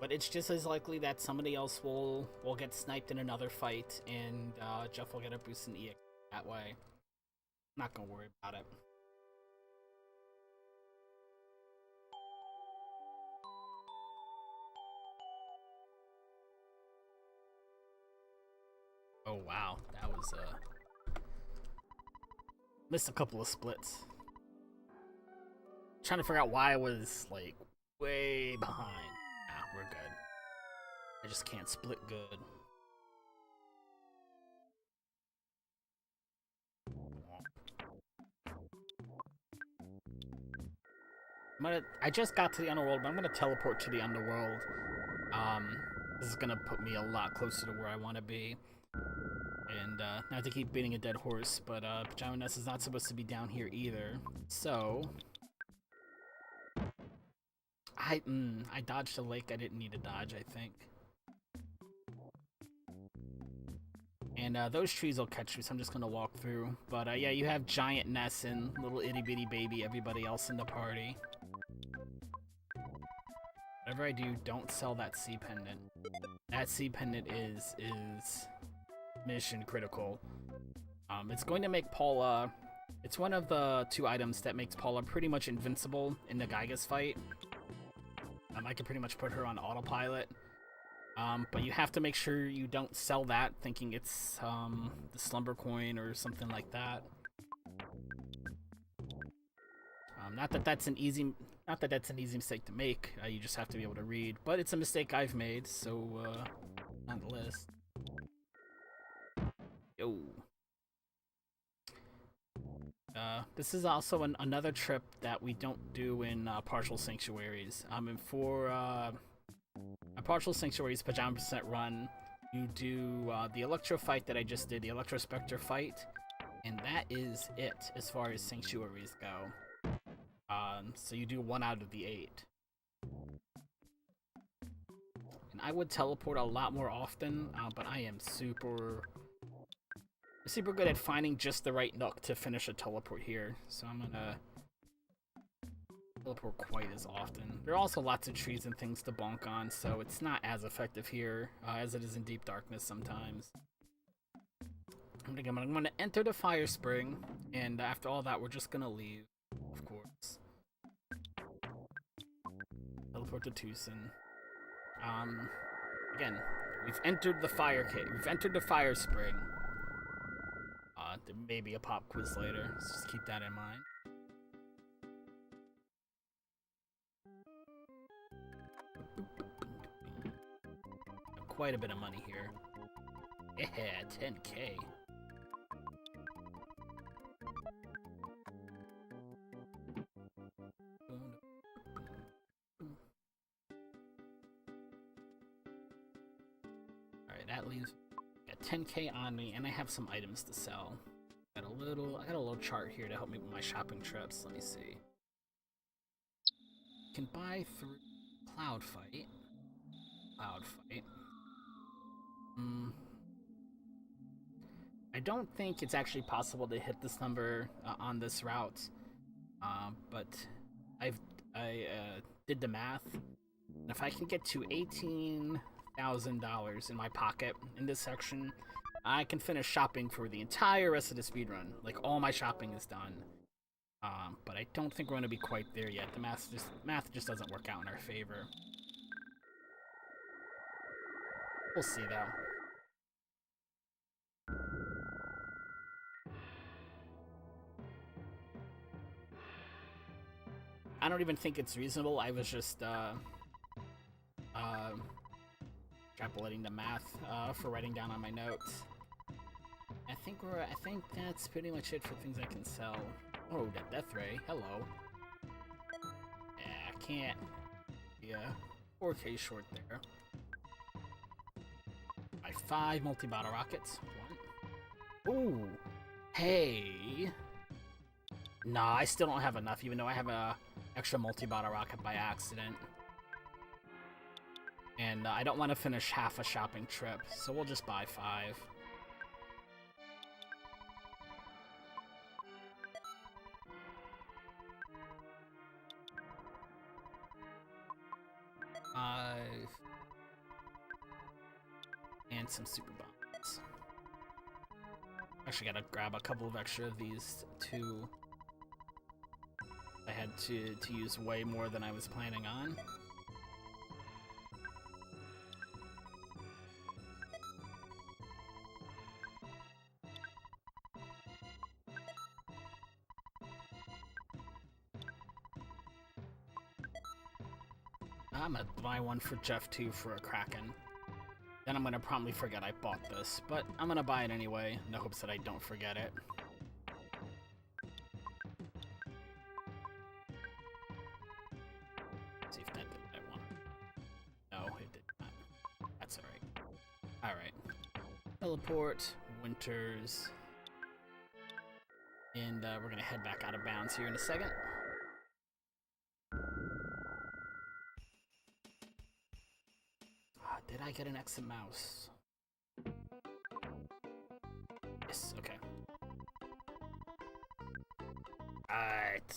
But it's just as likely that somebody else will get sniped in another fight, and Jeff will get a boost in EX that way. I'm not gonna worry about it. Oh wow, that was missed a couple of splits. Trying to figure out why I was like way behind. Nah, we're good. I just can't split good. I just got to the underworld, but I'm gonna teleport to the underworld. This is gonna put me a lot closer to where I want to be. And not to keep beating a dead horse, but Pajama Nest is not supposed to be down here either. So I dodged a lake I didn't need to dodge, I think. And those trees will catch me, so I'm just gonna walk through. But yeah, you have giant Ness and little itty bitty baby everybody else in the party. Whatever I do, don't sell that sea pendant. That sea pendant is mission critical. It's going to make Paula... It's one of the 2 items that makes Paula pretty much invincible in the Gygas fight. I can pretty much put her on autopilot. But you have to make sure you don't sell that thinking it's the slumber coin or something like that. Not that that's an easy mistake to make. You just have to be able to read. But it's a mistake I've made, so on the list. Yo. This is also another trip that we don't do in partial sanctuaries. And for a partial sanctuaries Pajama % run, you do the Electro fight that I just did, the Electro Spectre fight, and that is it as far as sanctuaries go. So you do 1 out of the 8. And I would teleport a lot more often, but I am super good at finding just the right nook to finish a teleport here. So I'm gonna teleport quite as often. There are also lots of trees and things to bonk on, so it's not as effective here as it is in Deep Darkness sometimes. I'm gonna enter the Fire Spring, and after all that, we're just gonna leave, of course. Teleport to Tucson. Again, we've entered the Fire Cave. We've entered the Fire Spring. There may be a pop quiz later, so just keep that in mind. Quite a bit of money here. Yeah, 10K. Alright, that leaves... Got 10K on me, and I have some items to sell. I got a little chart here to help me with my shopping trips. Let me see. Can buy through Cloud Fight. I don't think it's actually possible to hit this number on this route, but I did the math. And if I can get to $18,000 in my pocket in this section, I can finish shopping for the entire rest of the speedrun. Like, all my shopping is done. But I don't think we're going to be quite there yet. The math just doesn't work out in our favor. We'll see, though. I don't even think it's reasonable. I was just extrapolating the math for writing down on my notes. I think that's pretty much it for things I can sell. Oh, that death ray. Hello. Yeah, I can't. Yeah, 4K short there. By 5 multi-bottle rockets. 1. Ooh. Hey. Nah, I still don't have enough, even though I have a extra multi-bottle rocket by accident. And I don't want to finish half a shopping trip, so we'll just buy 5. And some super bombs. Actually, gotta grab a couple of extra of these too. I had to use way more than I was planning on. I'm gonna buy one for Jeff too for a Kraken. Then I'm gonna promptly forget I bought this, but I'm gonna buy it anyway, in the hopes that I don't forget it. See if that did what I wanted. No, it did not. That's alright. Alright. Teleport, Winters. And we're gonna head back out of bounds here in a second. Did I get an exit mouse? Yes, okay. Alright.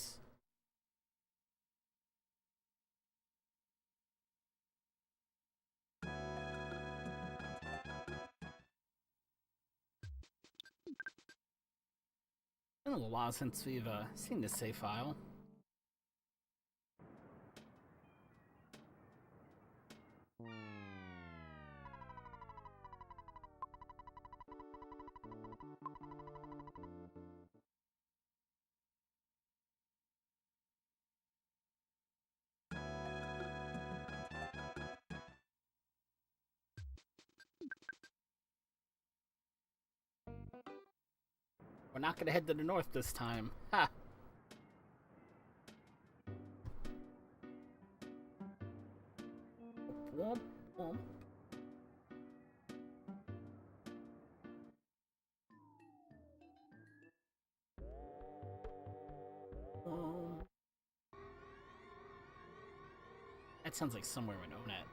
Been a little while since we've seen this save file. We're not gonna head to the north this time. Ha! Womp, womp. That sounds like somewhere in Onet.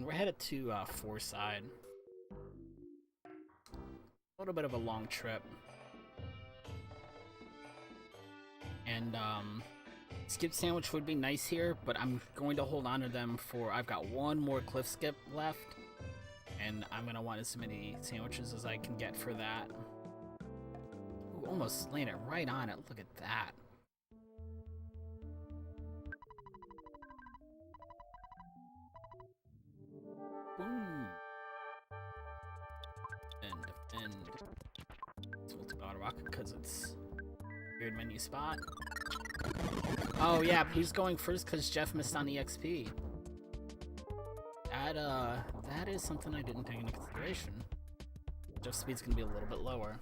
We're headed to Fourside. A little bit of a long trip. And skip sandwich would be nice here, but I'm going to hold on to them for, I've got one more cliff skip left. And I'm gonna want as many sandwiches as I can get for that. Ooh, almost landed right on it, look at that. Boom. And it's multi-bottle rocket because it's weird menu spot. Oh yeah, who's going first because Jeff missed on EXP? That is something I didn't take into consideration. Jeff's speed's gonna be a little bit lower.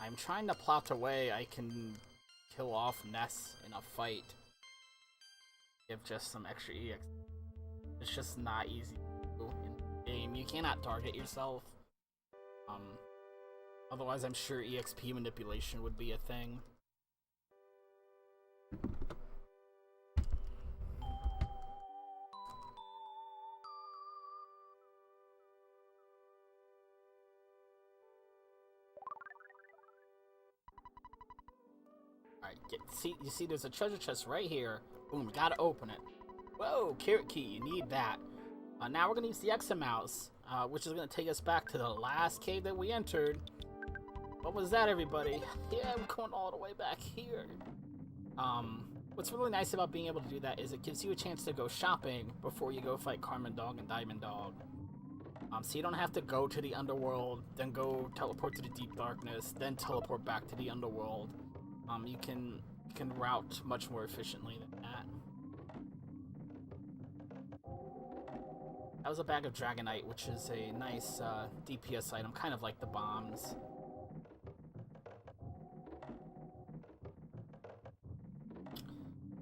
I'm trying to plot a way I can kill off Ness in a fight. Give just some extra EX. It's just not easy to do in the game. You cannot target yourself. Otherwise I'm sure EXP manipulation would be a thing. Alright, you see there's a treasure chest right here. Boom, gotta open it. Whoa, carrot key, you need that. Now we're gonna use the exit mouse, which is gonna take us back to the last cave that we entered. What was that, everybody? Yeah, we're going all the way back here. What's really nice about being able to do that is it gives you a chance to go shopping before you go fight Carmen Dog and Diamond Dog. So you don't have to go to the underworld, then go teleport to the deep darkness, then teleport back to the underworld. You can route much more efficiently than that. That was a bag of Dragonite, which is a nice DPS item, kind of like the bombs.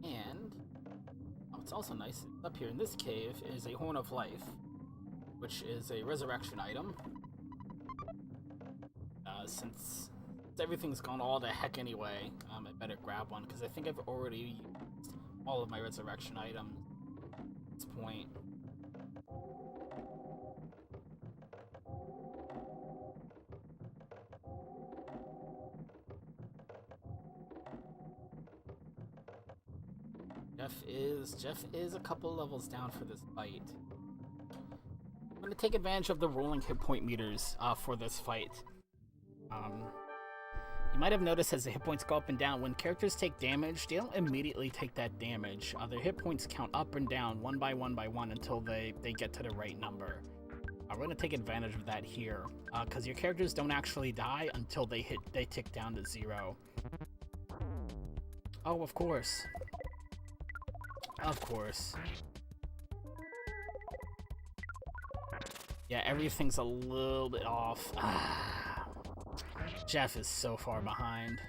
And what's also nice up here in this cave is a Horn of Life, which is a resurrection item. Since everything's gone all to heck anyway, I better grab one, because I think I've already used all of my resurrection items at this point. Jeff is a couple levels down for this fight. I'm going to take advantage of the rolling hit point meters for this fight. You might have noticed as the hit points go up and down, when characters take damage, they don't immediately take that damage. Their hit points count up and down one by one until they get to the right number. We're going to take advantage of that here, because your characters don't actually die until they tick down to 0. Oh, of course. Of course. Yeah, everything's a little bit off. Jeff is so far behind.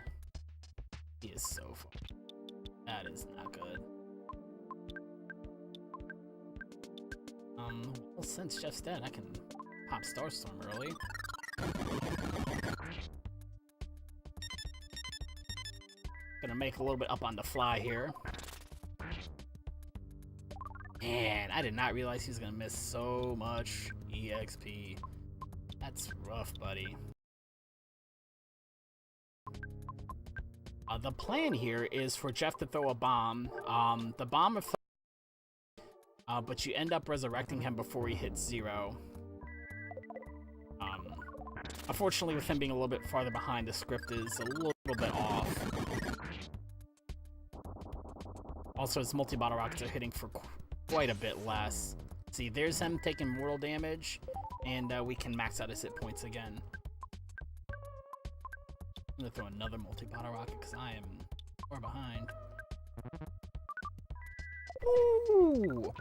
He is so far. That is not good. Well, since Jeff's dead, I can pop Starstorm early. Gonna make a little bit up on the fly here. Man, I did not realize he was gonna miss so much EXP. That's rough, buddy. The plan here is for Jeff to throw a bomb. The bomb, but you end up resurrecting him before he hits 0. Unfortunately, with him being a little bit farther behind, the script is a little bit off. Also, his multi-bottle rockets are hitting for quite a bit less. See, there's him taking mortal damage, and we can max out his hit points again. I'm gonna throw another multi-bottle rocket because I am far behind. Ooh!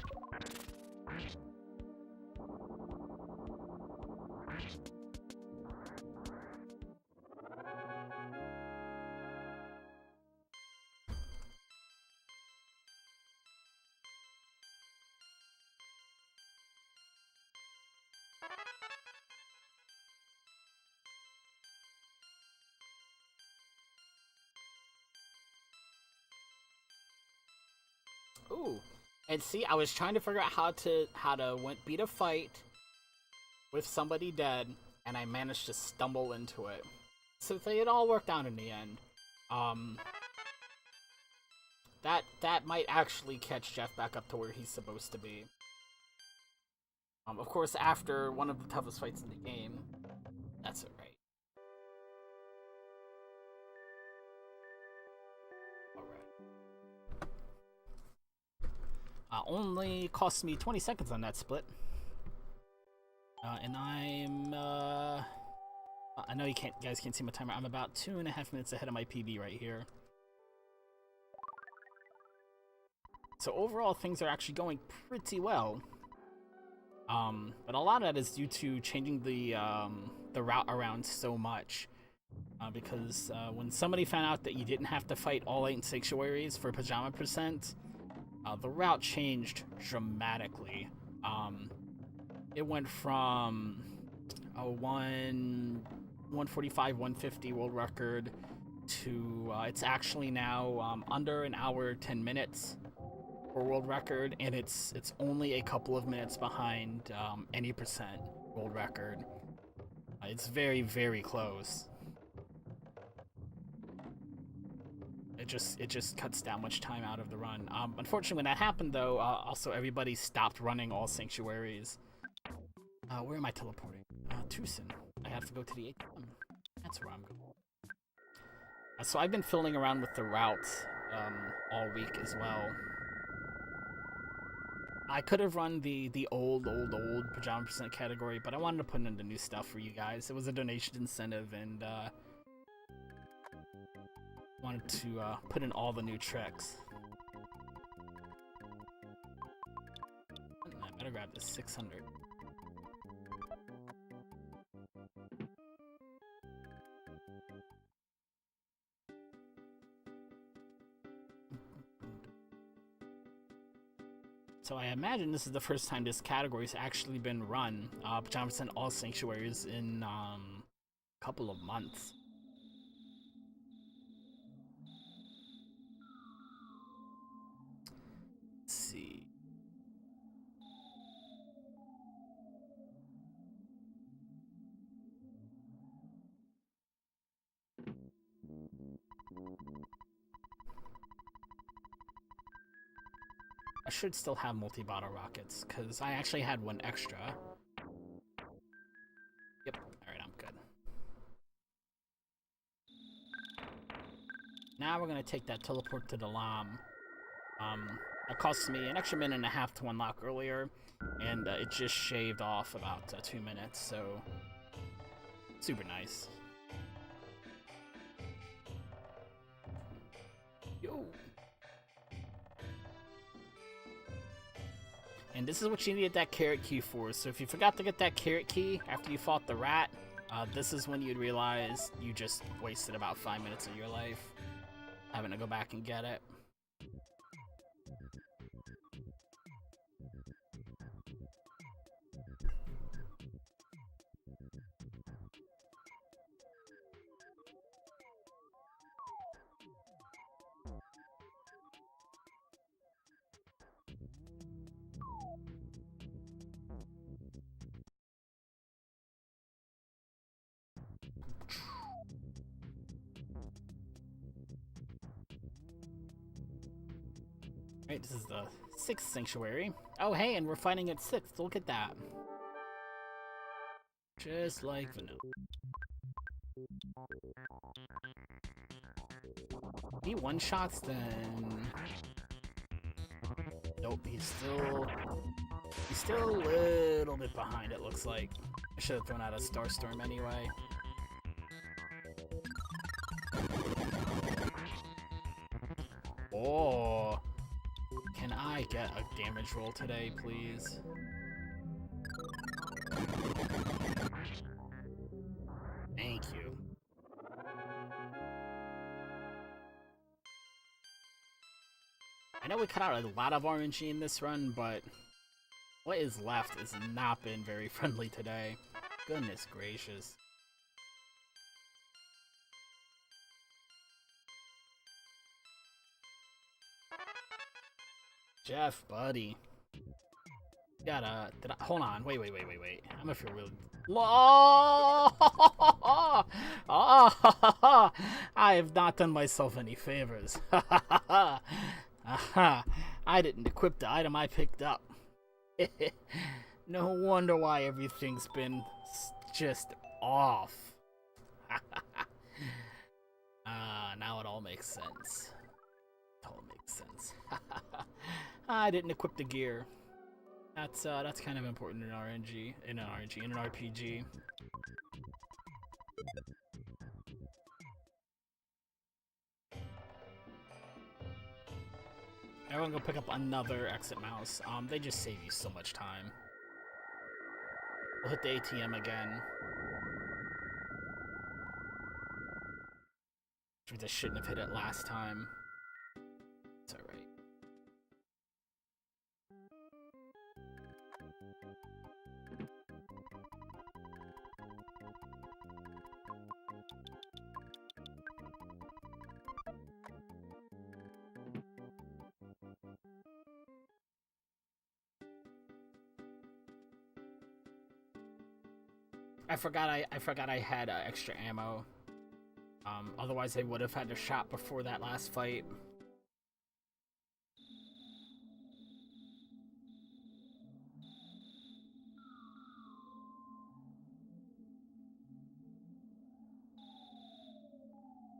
Ooh, and see, I was trying to figure out how to beat a fight with somebody dead, and I managed to stumble into it. So it all worked out in the end. That might actually catch Jeff back up to where he's supposed to be. Of course, after one of the toughest fights in the game. That's alright. Only cost me 20 seconds on that split. And I'm, I know you guys can't see my timer. I'm about 2.5 minutes ahead of my PB right here. So overall, things are actually going pretty well. But a lot of that is due to changing the route around so much. Because when somebody found out that you didn't have to fight all 8 Sanctuaries for Pajama percent, the route changed dramatically. It went from a 145, 150 world record to it's actually now under an hour, 10 minutes for world record, and it's only a couple of minutes behind any percent world record. It's very, very close. it just cuts that much time out of the run. Unfortunately, when that happened, though, also everybody stopped running all Sanctuaries. Where am I teleporting? Tucson. I have to go to the ATM. That's where I'm going. So I've been fiddling around with the routes all week as well. I could have run the old Pajama percent category, but I wanted to put in the new stuff for you guys. It was a donation incentive, and wanted to put in all the new tricks. I better grab this 600. So I imagine this is the first time this category's actually been run. Pajama percent all Sanctuaries in a couple of months. Let's see. I should still have multi-bottle rockets, because I actually had one extra. Yep, alright, I'm good. Now we're going to take that teleport to the LAM. It cost me an extra minute and a half to unlock earlier, and it just shaved off about 2 minutes, so super nice. Yo! And this is what you needed that carrot key for, so if you forgot to get that carrot key after you fought the rat, this is when you'd realize you just wasted about 5 minutes of your life having to go back and get it. Right, this is the 6th Sanctuary. Oh, hey, and we're fighting at 6th. Look at that. Just like vanilla. He one-shots, then... Nope, he's still a little bit behind, it looks like. I should have thrown out a Starstorm anyway. Oh... Can I get a damage roll today, please? Thank you. I know we cut out a lot of RNG in this run, but what is left has not been very friendly today. Goodness gracious. Jeff, buddy. Hold on. Wait. I'm gonna feel really... I have not done myself any favors. I didn't equip the item I picked up. No wonder why everything's been just off. Now it all makes sense. It all makes sense. I didn't equip the gear. That's kind of important in RNG, in an RPG. Everyone go pick up another exit mouse. They just save you so much time. We'll hit the ATM again. Which I shouldn't have hit it last time. It's alright. I forgot I had extra ammo. Otherwise, I would have had a shot before that last fight.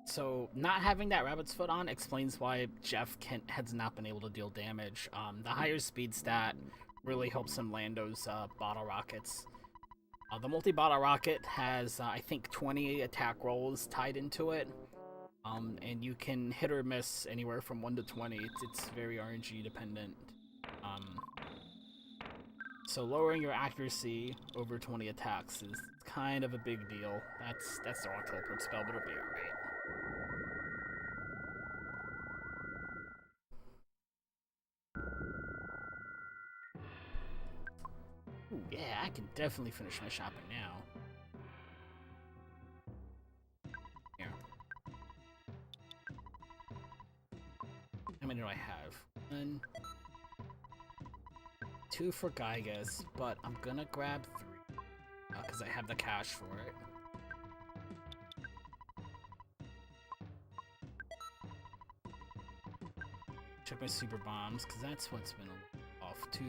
So, not having that rabbit's foot on explains why Jeff has not been able to deal damage. The higher speed stat really helps him land those bottle rockets. The multi-bottle rocket has, I think, 20 attack rolls tied into it. And you can hit or miss anywhere from 1 to 20. It's very RNG dependent. So lowering your accuracy over 20 attacks is kind of a big deal. That's the wrong teleport spell, but it'll be alright. Ooh, yeah, I can definitely finish my shopping now. Here. How many do I have? 1, 2 for Gygas, but I'm gonna grab 3 because I have the cash for it. Check my super bombs because that's what's been off. 2,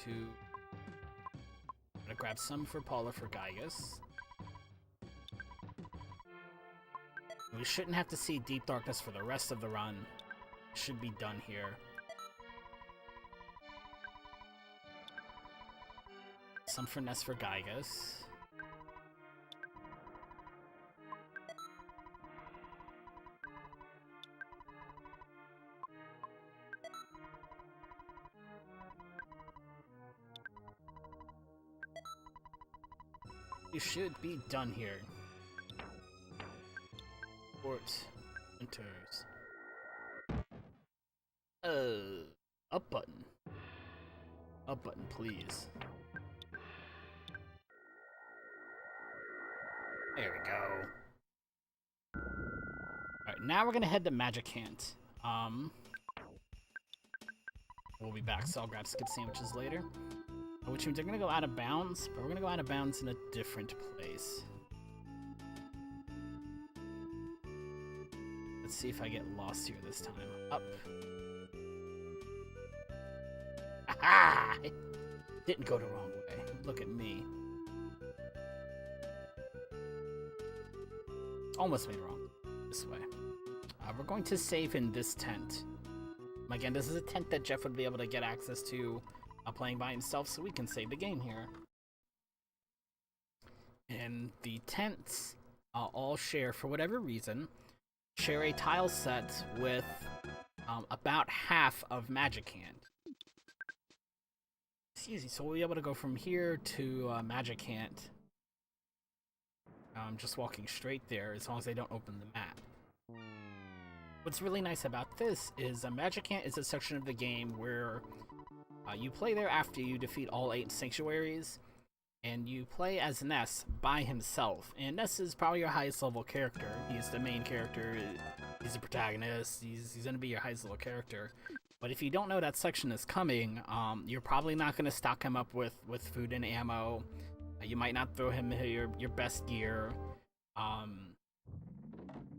2. I'm gonna grab some for Paula for Gygas. We shouldn't have to see Deep Darkness for the rest of the run. It should be done here. Some for Ness for Gygas. You should be done here. Port enters. Up button. Up button, please. There we go. Alright, now we're gonna head to Magic Hand. We'll be back, so I'll grab skip sandwiches later. Which means they're gonna go out of bounds, but we're gonna go out of bounds in a different place. Let's see if I get lost here this time. Up. Aha! It didn't go the wrong way. Look at me. Almost made it wrong. This way. We're going to save in this tent. Again, this is a tent that Jeff would be able to get access to playing by himself, so we can save the game here. And the tents all share, for whatever reason, share a tile set with about half of Magic Hand. It's easy, so we'll be able to go from here to Magic Hand. Just walking straight there, as long as they don't open the map. What's really nice about this is Magic Hand is a section of the game where you play there after you defeat all 8 Sanctuaries, and you play as Ness by himself. And Ness is probably your highest level character. He's the main character, he's the protagonist, he's gonna be your highest level character. But if you don't know that section is coming, you're probably not gonna stock him up with food and ammo. You might not throw him your best gear.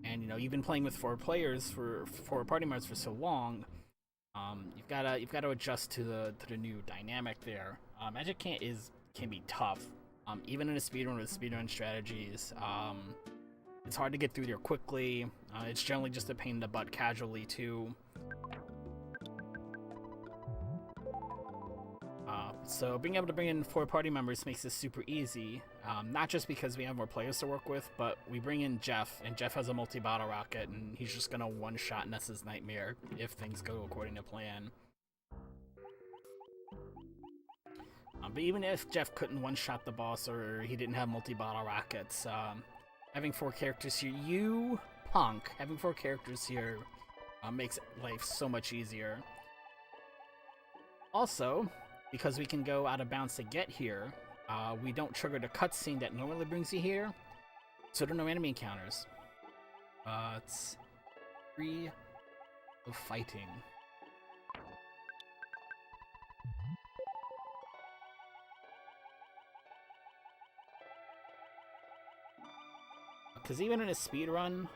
And you know, you've been playing with 4 players for 4 party members for so long. You've gotta adjust to the new dynamic there. Magic can be tough, even in a speedrun with speedrun strategies. It's hard to get through there quickly. It's generally just a pain in the butt casually too. So being able to bring in 4 party members makes this super easy. Not just because we have more players to work with, but we bring in Jeff, and Jeff has a multi-bottle rocket, and he's just gonna one-shot Ness's Nightmare if things go according to plan. But even if Jeff couldn't one-shot the boss, or he didn't have multi-bottle rockets, having 4 characters here, you punk, having 4 characters here makes life so much easier. Also, because we can go out of bounds to get here, we don't trigger the cutscene that normally brings you here, so there are no enemy encounters. It's free of fighting. because even in a speed run,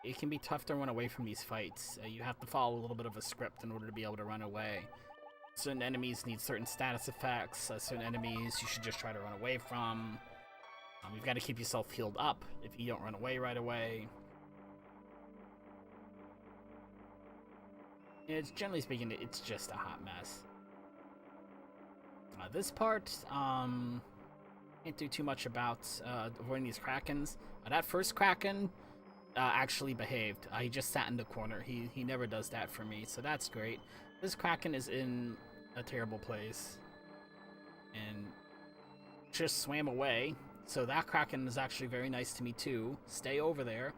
it can be tough to run away from these fights. You have to follow a little bit of a script in order to be able to run away. Certain enemies need certain status effects. Certain enemies you should just try to run away from. You've got to keep yourself healed up if you don't run away right away. It's generally speaking, it's just a hot mess. This part, can't do too much about avoiding these Krakens. That first Kraken actually behaved. He just sat in the corner. He never does that for me, so that's great. This Kraken is in a terrible place and just swam away. So that Kraken is actually very nice to me too. Stay over there.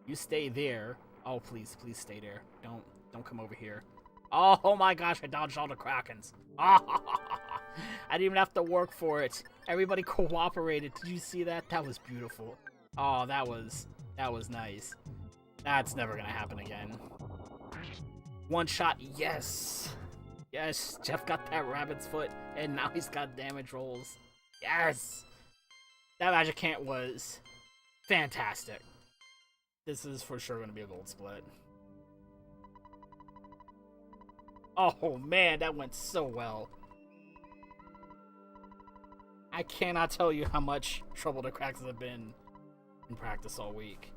You stay there. Oh, please stay there. Don't come over here. Oh my gosh, I dodged all the Krakens. I didn't even have to work for it. Everybody cooperated. Did you see that? That was beautiful. Oh, that was nice. That's never gonna happen again. One shot, yes! Yes, Jeff got that rabbit's foot, and now he's got damage rolls. Yes! That magic ant was fantastic. This is for sure gonna be a gold split. Oh man, that went so well. I cannot tell you how much trouble the Krakens have been in practice all week.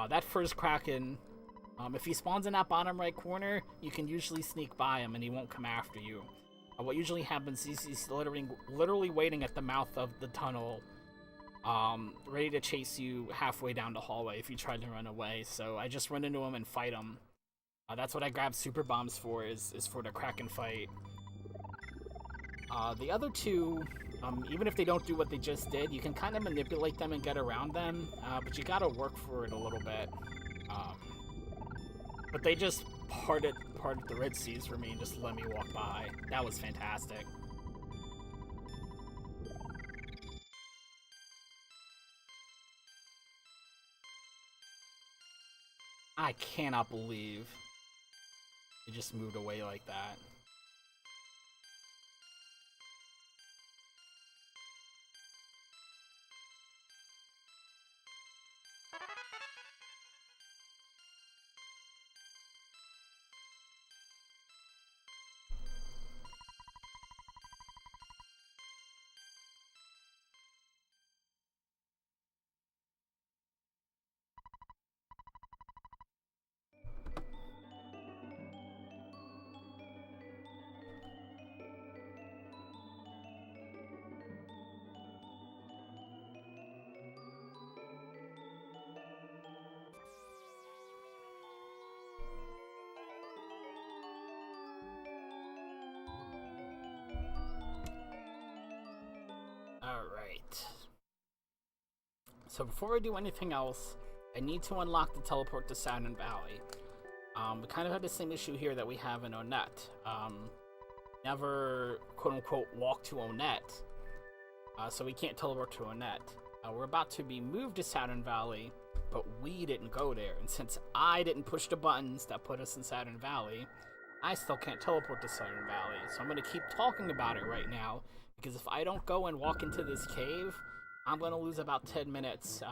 That first Kraken, if he spawns in that bottom right corner, you can usually sneak by him and he won't come after you. What usually happens is he's literally waiting at the mouth of the tunnel, ready to chase you halfway down the hallway if you try to run away. So I just run into him and fight him. That's what I grab super bombs for, is for the Kraken fight. The other two, even if they don't do what they just did, you can kind of manipulate them and get around them, but you gotta work for it a little bit. But they just parted the Red Seas for me and just let me walk by. That was fantastic. I cannot believe it just moved away like that. Alright. So before I do anything else, I need to unlock the teleport to Saturn Valley. We kind of have the same issue here that we have in Onett. Never, quote-unquote, walk to Onett, so we can't teleport to Onett. We're about to be moved to Saturn Valley, but we didn't go there. And since I didn't push the buttons that put us in Saturn Valley, I still can't teleport to Saturn Valley. So I'm going to keep talking about it right now, because if I don't go and walk into this cave, I'm going to lose about 10 minutes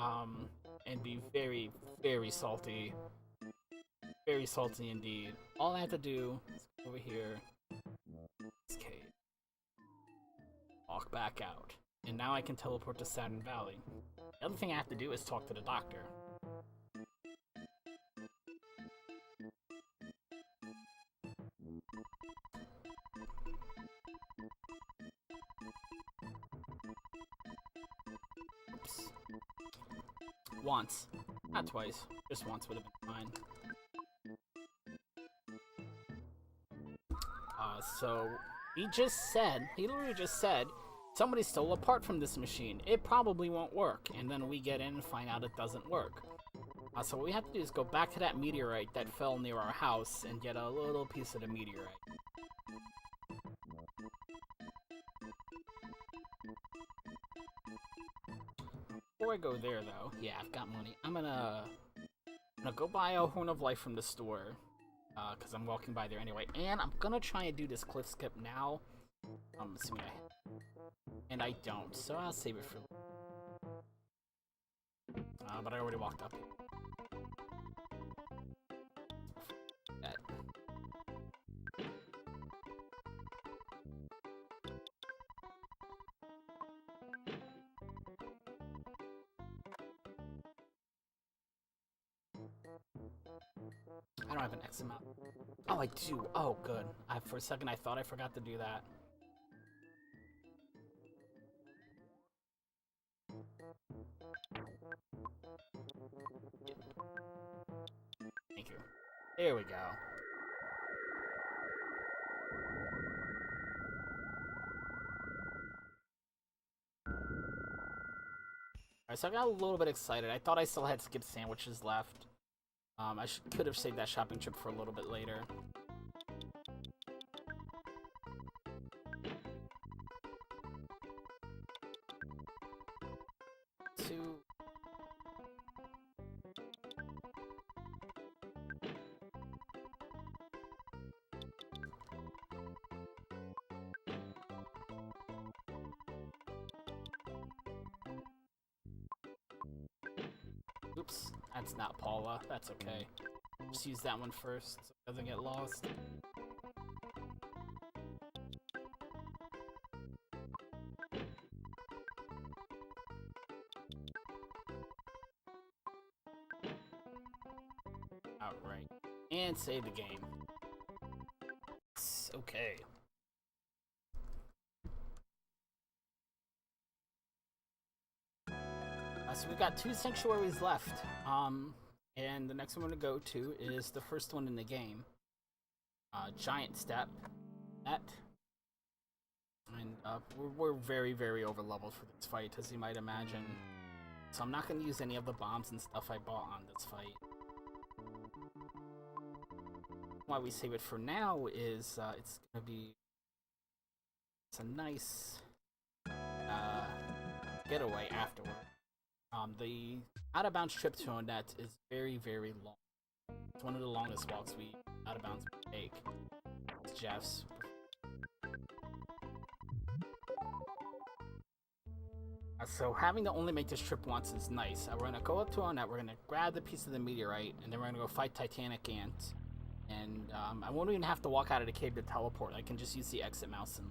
and be very, very salty. Very salty indeed. All I have to do is go over here, this cave, walk back out, and now I can teleport to Saturn Valley. The other thing I have to do is talk to the doctor. Oops. Once. Not twice. Just once would have been fine. So, he literally just said, somebody stole a part from this machine. It probably won't work. And then we get in and find out it doesn't work. So what we have to do is go back to that meteorite that fell near our house and get a little piece of the meteorite. Before I go there, though, yeah, I've got money. I'm gonna go buy a Horn of Life from the store. Because I'm walking by there anyway. And I'm gonna try and do this cliff skip now. I'm assuming and I don't, so I'll save it for but I already walked up. That. I don't have an X amount. Oh, I do. Oh, good. For a second, I thought I forgot to do that. Thank you. There we go. Alright, so I got a little bit excited. I thought I still had skip sandwiches left. I could have saved that shopping trip for a little bit later. Two. Oops, that's not Paula. That's okay. Just use that one first so it doesn't get lost. Alright. And save the game. Okay. So we've got 2 sanctuaries left. And the next one we're gonna go to is the first one in the game. Giant Step. And we're very, very over leveled for this fight, as you might imagine. So I'm not gonna use any of the bombs and stuff I bought on this fight. Why we save it for now is it's a nice getaway afterward. The out of bounds trip to Onett is very, very long. It's one of the longest walks we out of bounds take. It's Jeff's. So having to only make this trip once is nice. We're gonna go up to Onett, we're gonna grab the piece of the meteorite, and then we're gonna go fight Titanic Ant. And I won't even have to walk out of the cave to teleport. I can just use the exit mouse and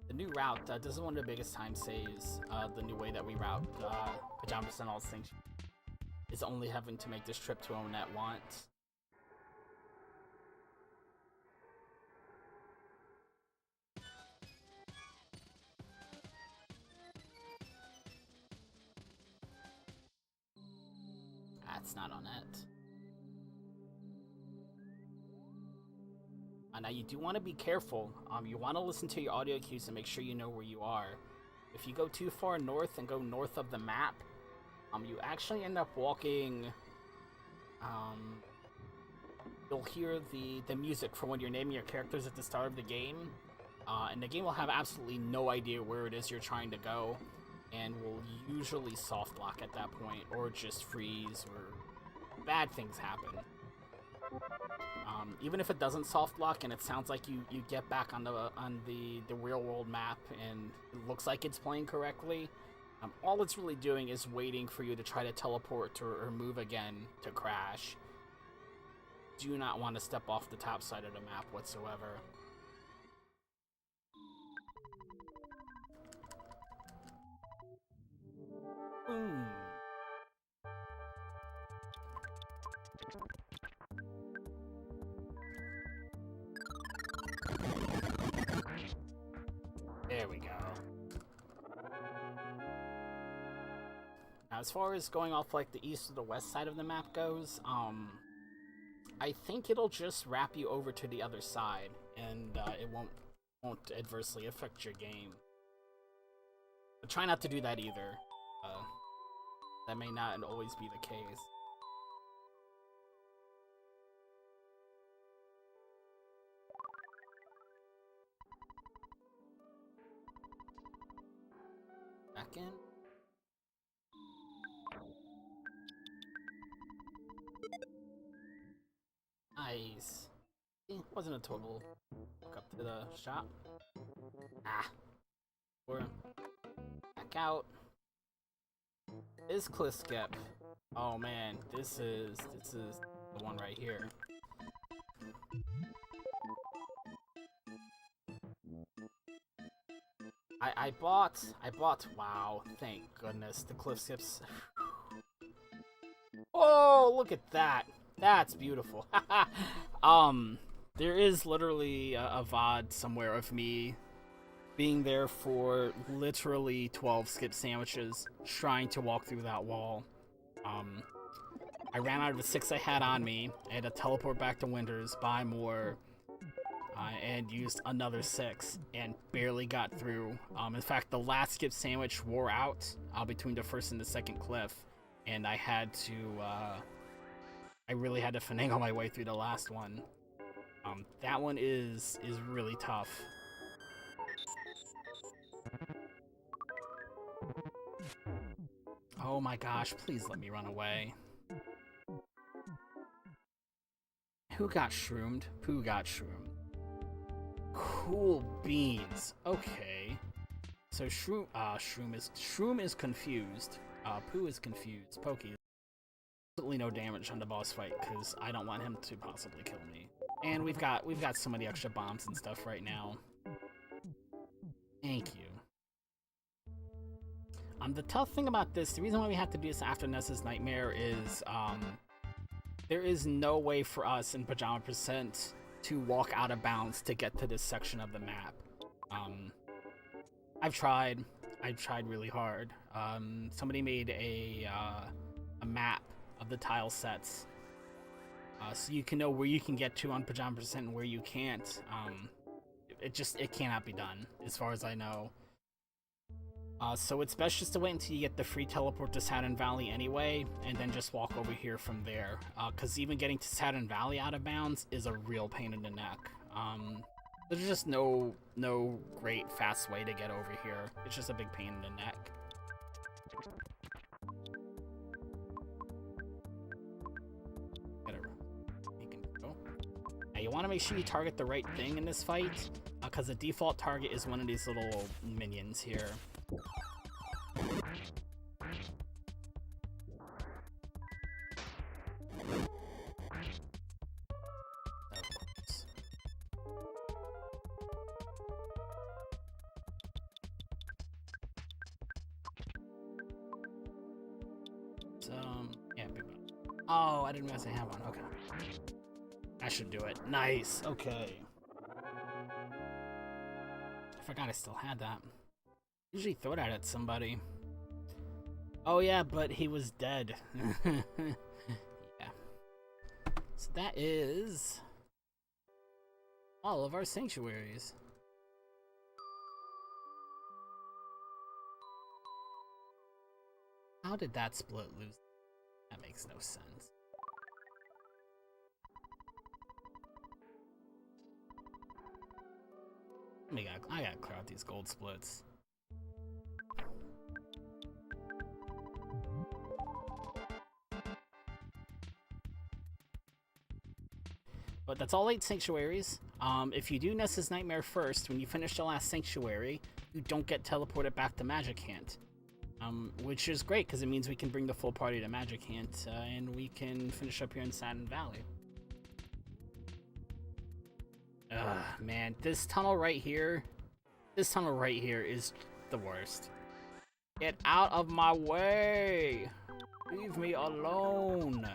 the new route, this is one of the biggest time saves. The new way that we route Pajama and all things is only having to make this trip to Onett once. That's not on it. Now you do want to be careful. You want to listen to your audio cues and make sure you know where you are. If you go too far north and go north of the map, you actually end up walking. You'll hear the music for when you're naming your characters at the start of the game, and the game will have absolutely no idea where it is you're trying to go, and will usually soft lock at that point, or just freeze, or bad things happen. Even if it doesn't soft lock and it sounds like you get back on the real world map and it looks like it's playing correctly, all it's really doing is waiting for you to try to teleport or move again to crash. Do not want to step off the top side of the map whatsoever. Boom. There we go. Now, as far as going off like the east or the west side of the map goes, I think it'll just wrap you over to the other side, and it won't adversely affect your game. But try not to do that either. That may not always be the case. Back in. Nice. It wasn't a total walk up to the shop. Ah. We're back out. This cliff skip. Oh man, this is the one right here. I bought, wow, thank goodness, the cliff skips. Oh, look at that. That's beautiful. There is literally a VOD somewhere of me being there for literally 12 skip sandwiches, trying to walk through that wall. I ran out of the 6 I had on me. I had to teleport back to Winters, buy more, and used another 6, and barely got through. In fact, the last skip sandwich wore out between the first and the second cliff, and I had to, I really had to finagle my way through the last one. That one is really tough. Oh my gosh, please let me run away. Who got shroomed? Pooh got shroomed. Cool beans. Okay. So Shroom is confused. Pooh is confused. Pokey. Absolutely no damage on the boss fight because I don't want him to possibly kill me. And we've got so many extra bombs and stuff right now. Thank you. The tough thing about this, the reason why we have to do this after Ness's Nightmare is there is no way for us in Pajama Percent to walk out of bounds to get to this section of the map. I've tried really hard. Somebody made a map of the tile sets, so you can know where you can get to on Pajama Percent and where you can't. It cannot be done, as far as I know. So it's best just to wait until you get the free teleport to Saturn Valley anyway, and then just walk over here from there. Because even getting to Saturn Valley out of bounds is a real pain in the neck. There's just no great fast way to get over here. It's just a big pain in the neck. Now you want to make sure you target the right thing in this fight, because the default target is one of these little minions here. Yeah, big one. Oh, I didn't realize I had one. Okay. I should do it. Nice. Okay. I forgot I still had that. Usually throw that at somebody. Oh yeah, but he was dead. Yeah. So that is all of our sanctuaries. How did that split lose? That makes no sense. I gotta clear out these gold splits. But that's all 8 sanctuaries. If you do Ness's Nightmare first, when you finish the last sanctuary, you don't get teleported back to Magic Hand. Which is great, because it means we can bring the full party to Magic Hand, and we can finish up here in Saturn Valley. Ugh, man, this tunnel right here is the worst. Get out of my way! Leave me alone!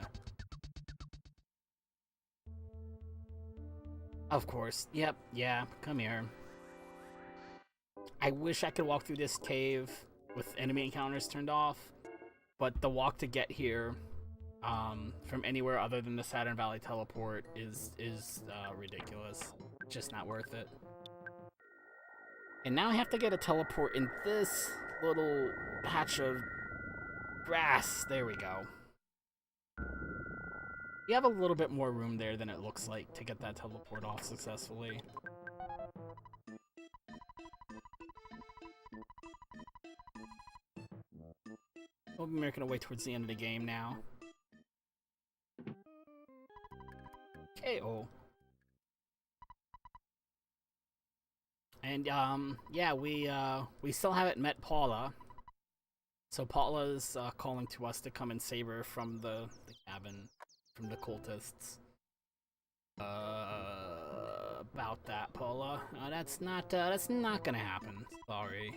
Of course. Yep, yeah, come here. I wish I could walk through this cave with enemy encounters turned off, but the walk to get here from anywhere other than the Saturn Valley teleport is ridiculous. Just not worth it. And now I have to get a teleport in this little patch of grass. There we go. You have a little bit more room there than it looks like to get that teleport off successfully. We'll be making our way towards the end of the game now. KO. yeah, we still haven't met Paula. So Paula's calling to us to come and save her from the cabin, from the cultists. About that, Paula. That's not gonna happen. Sorry.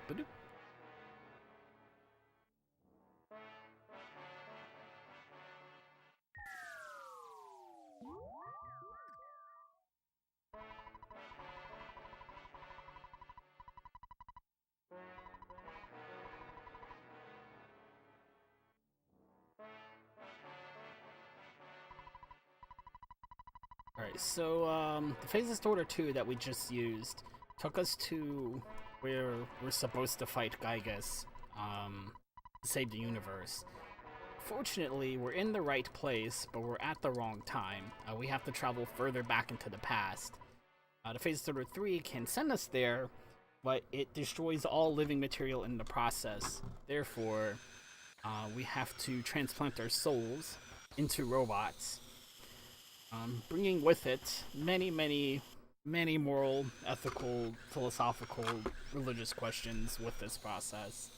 Ba-doop. Alright, so the Phases Order 2 that we just used took us to where we're supposed to fight Gygas, to save the universe. Fortunately, we're in the right place, but we're at the wrong time. We have to travel further back into the past. The Phases Order 3 can send us there, but it destroys all living material in the process. Therefore, we have to transplant our souls into robots. Bringing with it many moral, ethical, philosophical, religious questions with this process.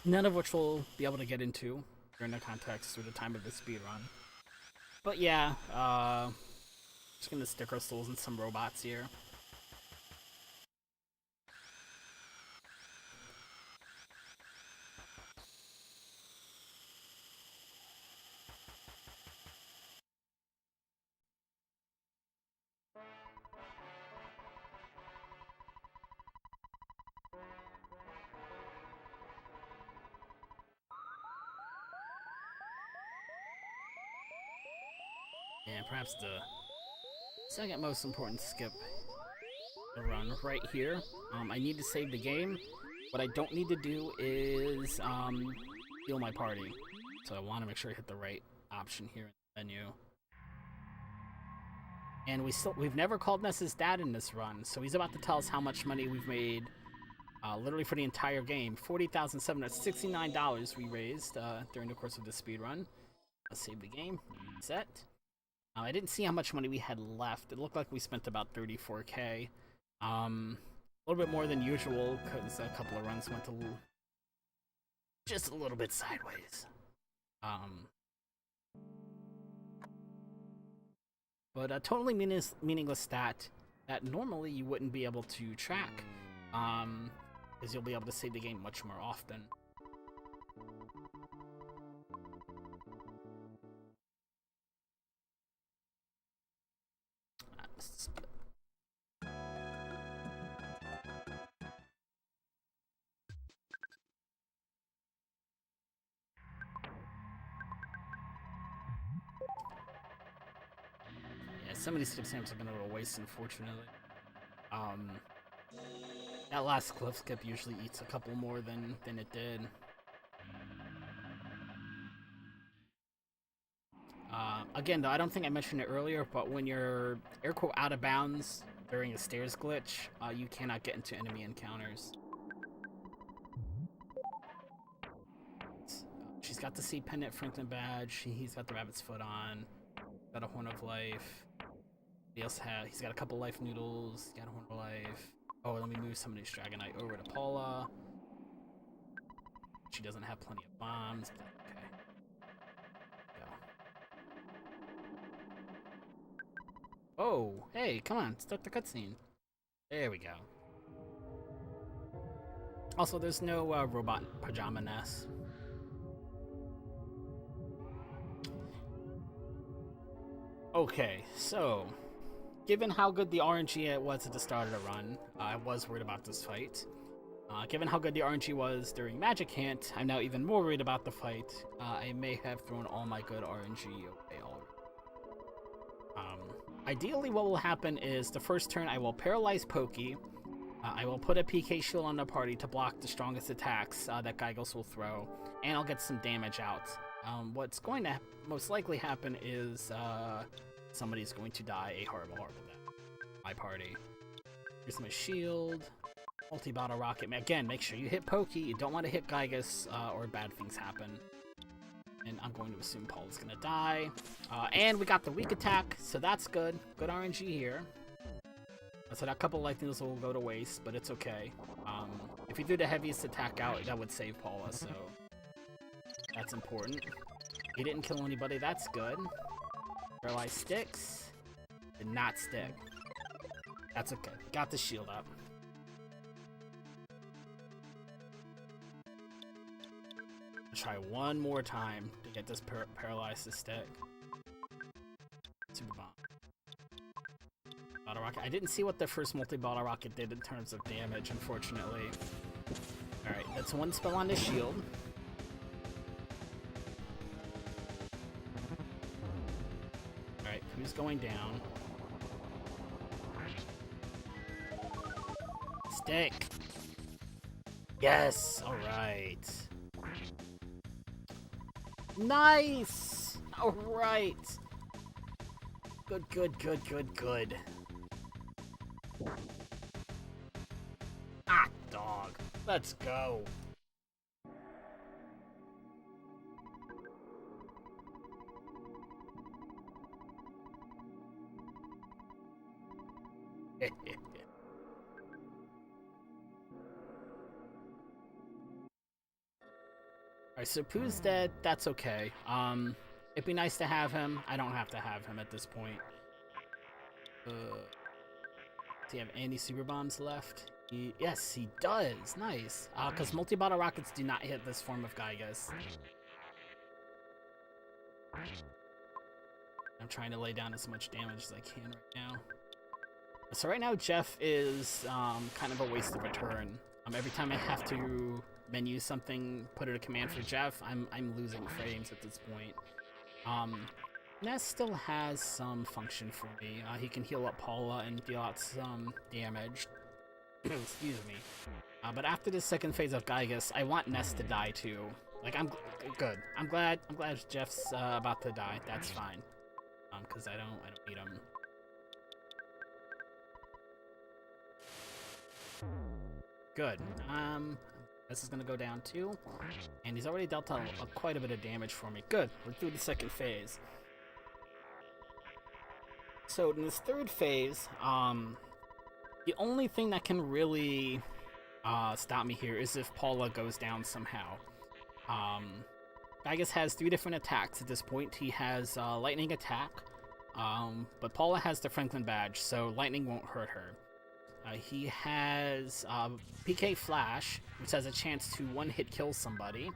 None of which we'll be able to get into during the context or the time of the speedrun. But yeah, just gonna stick our souls in some robots here. And perhaps the second most important skip to run right here. I need to save the game. What I don't need to do is heal my party. So I want to make sure I hit the right option here in the menu. And we've never called Ness's dad in this run, so he's about to tell us how much money we've made literally for the entire game. $40,769 we raised during the course of the speedrun. Let's save the game. Set. I didn't see how much money we had left. It looked like we spent about 34k. A little bit more than usual, because a couple of runs went just a little bit sideways. But a totally meaningless stat that normally you wouldn't be able to track, because you'll be able to save the game much more often. Yeah, some of these skip stamps have been a little waste, unfortunately. That last cliff skip usually eats a couple more than it did. Again, though, I don't think I mentioned it earlier, but when you're air quote out of bounds during a stairs glitch, you cannot get into enemy encounters. She's got the Sea Pendant Franklin badge. He's got the rabbit's foot on. Got a Horn of Life. He's got a couple life noodles. Got a Horn of Life. Oh, let me move some of these Dragonite over to Paula. She doesn't have plenty of bombs. Okay. Go. Oh, hey, come on, start the cutscene. There we go. Also, there's no robot Pajama Ness. Okay, so given how good the RNG it was at the start of the run, I was worried about this fight. Given how good the RNG was during Magic Hunt, I'm now even more worried about the fight. I may have thrown all my good RNG away already. Ideally, what will happen is the first turn I will paralyze Pokey. I will put a PK shield on the party to block the strongest attacks that Gygus will throw, and I'll get some damage out. What's going to most likely happen is somebody's going to die a horrible death. My party. Here's my shield. Multi-bottle rocket. Again, make sure you hit Pokey. You don't want to hit Gygus, or bad things happen. And I'm going to assume Paul is going to die. And we got the weak attack, so that's good. Good RNG here. So that couple lightnings will go to waste, but it's okay. If you do the heaviest attack out, that would save Paula, so that's important. He didn't kill anybody, that's good. Paralyzed sticks. Did not stick. That's okay. Got the shield up. Try one more time to get this paralyzed to stick. Super bomb. Bottle rocket. I didn't see what the first multi-bottle rocket did in terms of damage, unfortunately. Alright, that's one spell on the shield. Alright, who's going down? Stick! Yes! Alright. Nice! Alright! Good. Ah, dog. Let's go. Alright, so Pooh's dead. That's okay. It'd be nice to have him. I don't have to have him at this point. Does he have any super bombs left? Yes, he does. Nice. Because multi-bottle rockets do not hit this form of Gygus. I'm trying to lay down as much damage as I can right now. So right now, Jeff is kind of a waste of a turn. Every time I have to menu something, put it a command for Jeff, I'm losing frames at this point. Ness still has some function for me. He can heal up Paula and deal out some damage. Excuse me. But after this second phase of Gygus, I want Ness to die too. Like, I'm good. I'm glad Jeff's about to die. That's fine. Because I don't need him. Good. This is gonna go down too, and he's already dealt quite a bit of damage for me. Good. We're through the second phase. So in this third phase, the only thing that can really stop me here is if Paula goes down somehow. Gygus has 3 different attacks at this point. He has lightning attack, but Paula has the Franklin badge, so lightning won't hurt her. He has PK Flash, which has a chance to one-hit kill somebody.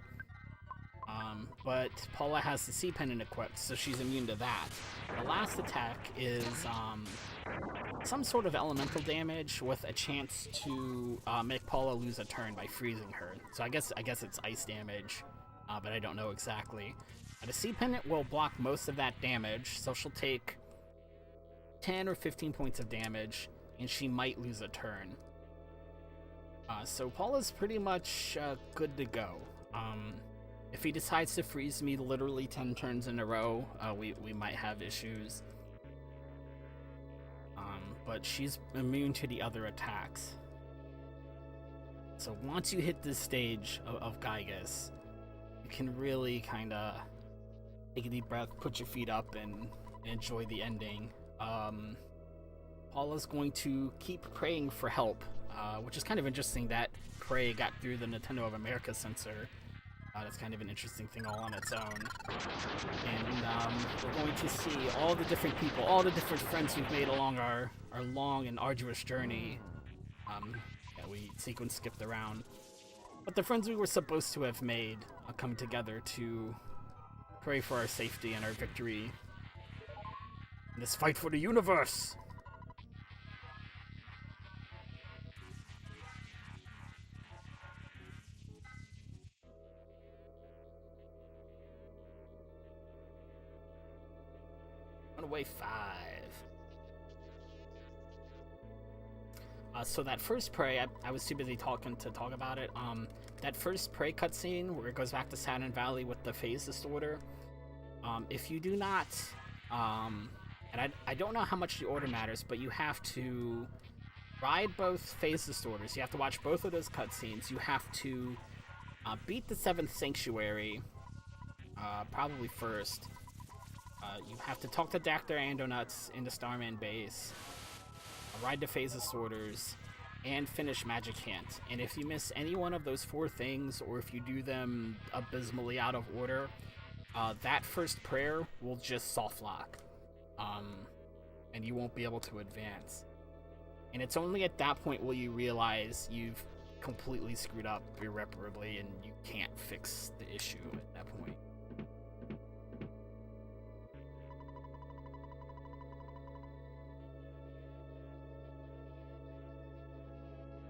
But Paula has the Sea Pendant equipped, so she's immune to that. The last attack is some sort of elemental damage with a chance to make Paula lose a turn by freezing her. So I guess it's ice damage, but I don't know exactly. The Sea Pendant will block most of that damage, so she'll take 10 or 15 points of damage, and she might lose a turn. So Paula's pretty much good to go. If he decides to freeze me literally 10 turns in a row, we might have issues. But she's immune to the other attacks. So once you hit this stage of Gygus, you can really kind of take a deep breath, put your feet up, and enjoy the ending. Paula's going to keep praying for help, which is kind of interesting that Pray got through the Nintendo of America censor. That's kind of an interesting thing all on its own. And we're going to see all the different people, all the different friends we've made along our long and arduous journey. Yeah, we sequence skipped around. But the friends we were supposed to have made come together to pray for our safety and our victory in this fight for the universe. away 5. So that first prey, I was too busy talking to talk about it. That first prey cutscene where it goes back to Saturn Valley with the phase distorter. If you do not, and I don't know how much the order matters, but you have to ride both phase distorters. You have to watch both of those cutscenes. You have to beat the 7th Sanctuary, probably first. You have to talk to Dr. Andonuts in the Starman base. Ride the phase distorters, and finish Magic Hint. And if you miss any one of those 4 things, or if you do them abysmally out of order, that first prayer will just soft lock. And you won't be able to advance. And it's only at that point will you realize you've completely screwed up irreparably and you can't fix the issue at that point.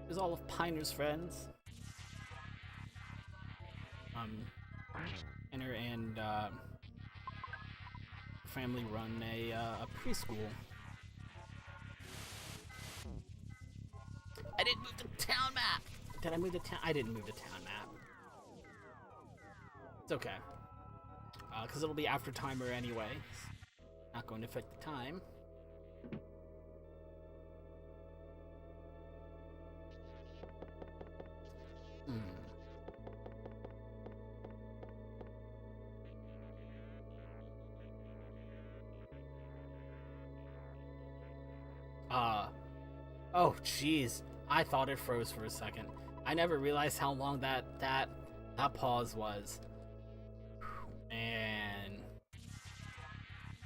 There's all of Piner's friends. Piner and family run a preschool. I didn't move the town map! Did I move the town? I didn't move the town map. It's okay. Because it'll be after timer anyway. Not going to affect the time. Oh jeez, I thought it froze for a second. I never realized how long that pause was. And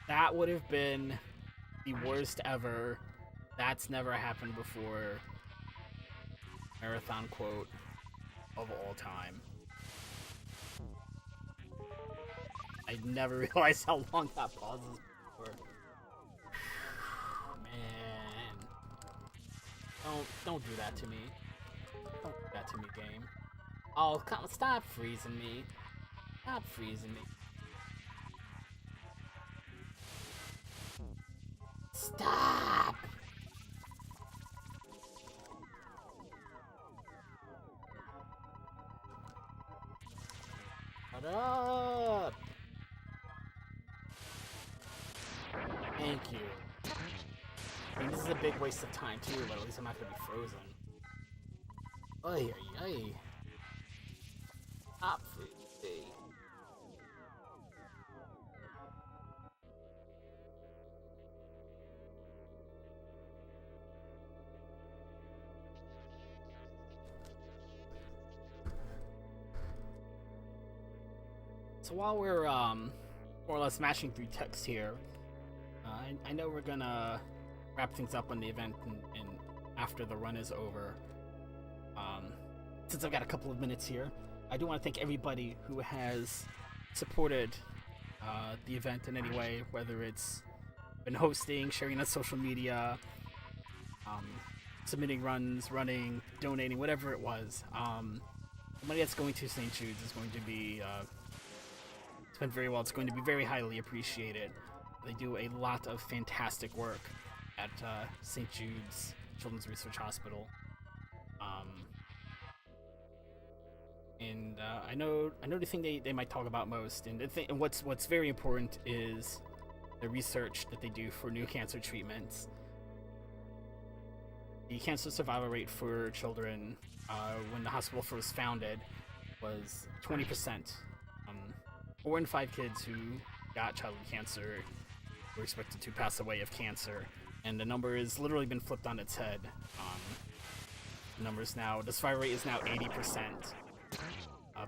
that would have been the worst ever. That's never happened before. Marathon quote of all time. I never realized how long that pause was before. Man. Don't do that to me. Don't do that to me, game. Oh, come, stop freezing me. Stop freezing me. Stop! Shut up! Thank you. I mean, this is a big waste of time too, but at least I'm not gonna be frozen. Ay, ay, ay. Stop freezing. So while we're more or less smashing through text here, I know we're gonna wrap things up on the event and after the run is over. Since I've got a couple of minutes here, I do want to thank everybody who has supported the event in any way, whether it's been hosting, sharing on social media, submitting runs, running, donating, whatever it was. The money that's going to St. Jude's is going to be spent very well. It's going to be very highly appreciated. They do a lot of fantastic work at St. Jude's Children's Research Hospital. And I know the thing they might talk about most, and what's very important is the research that they do for new cancer treatments. The cancer survival rate for children when the hospital first founded was 20%. 4 in 5 kids who got childhood cancer were expected to pass away of cancer, and the number has literally been flipped on its head. The survival rate is now 80%.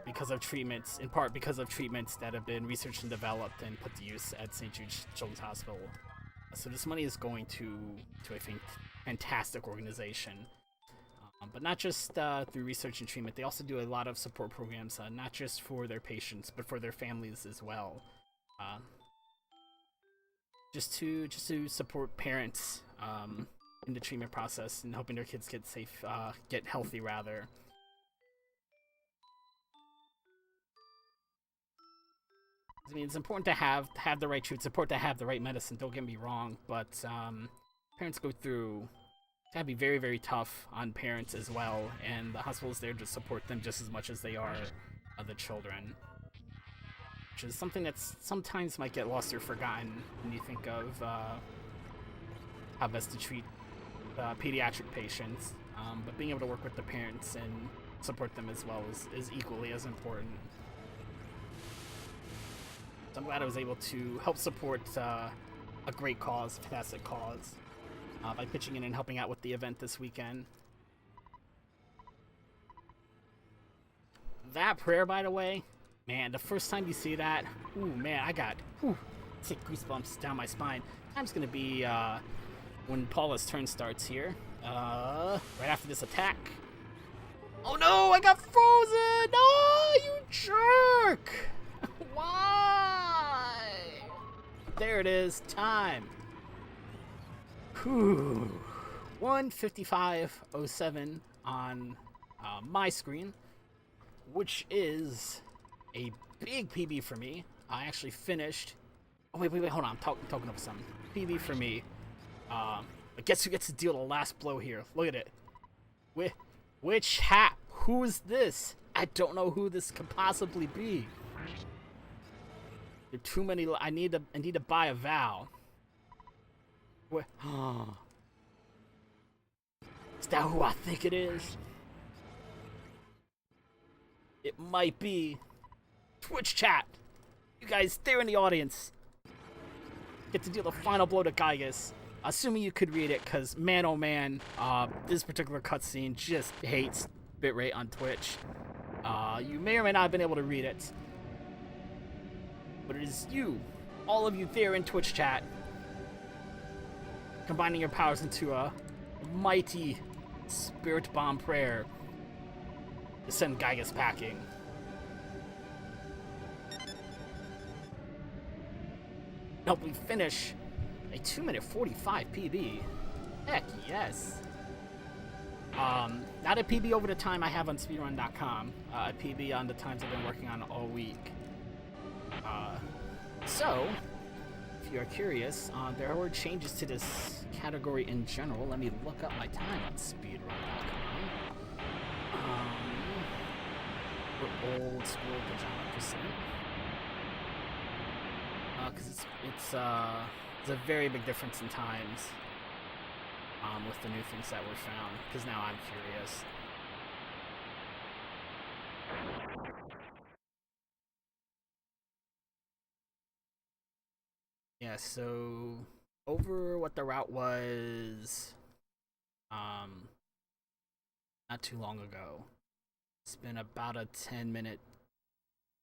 Because of treatments, in part because of treatments that have been researched and developed and put to use at St. Jude's Children's Hospital. So this money is going to a fantastic organization. But not just through research and treatment, they also do a lot of support programs, not just for their patients, but for their families as well. Just to support parents in the treatment process and helping their kids get safe, get healthy rather. I mean, it's important to have the right treatment. It's important to have the right medicine. Don't get me wrong, but parents go through. It's gotta be very, very tough on parents as well, and the hospital's there to support them just as much as they are the children. Which is something that sometimes might get lost or forgotten when you think of how best to treat pediatric patients. But being able to work with the parents and support them as well is equally as important. So I'm glad I was able to help support a great cause, a fantastic cause, by pitching in and helping out with the event this weekend. That prayer, by the way, man, the first time you see that, ooh, man, I got, take goosebumps down my spine. Time's gonna be, when Paula's turn starts here, right after this attack. Oh no, I got frozen! No, you jerk! Why? There it is, time. Whew. 1:55:07 on my screen, which is a big PB for me. I actually finished. Oh wait, hold on. I'm talking of something. PB for me. But guess who gets to deal the last blow here? Look at it. Which hat? Who is this? I don't know who this could possibly be. There are too many. I need to buy a vow. Where? Is that who I think it is? It might be. Twitch chat. You guys there in the audience get to deal the final blow to Gygas. Assuming you could read it, because man oh man, this particular cutscene just hates bitrate on Twitch. You may or may not have been able to read it. But it is you, all of you there in Twitch chat, combining your powers into a mighty spirit bomb prayer to send Gygas packing. Help me finish a 2-minute 45 PB. Heck yes. Not a PB over the time I have on speedrun.com. A PB on the times I've been working on all week. So, if you're curious, there were changes to this category in general. Let me look up my time on speedrun.com. For old school Pajama percent. Because it's a very big difference in times with the new things that were found. Because now I'm curious. Yeah, so over what the route was not too long ago. It's been about a 10-minute,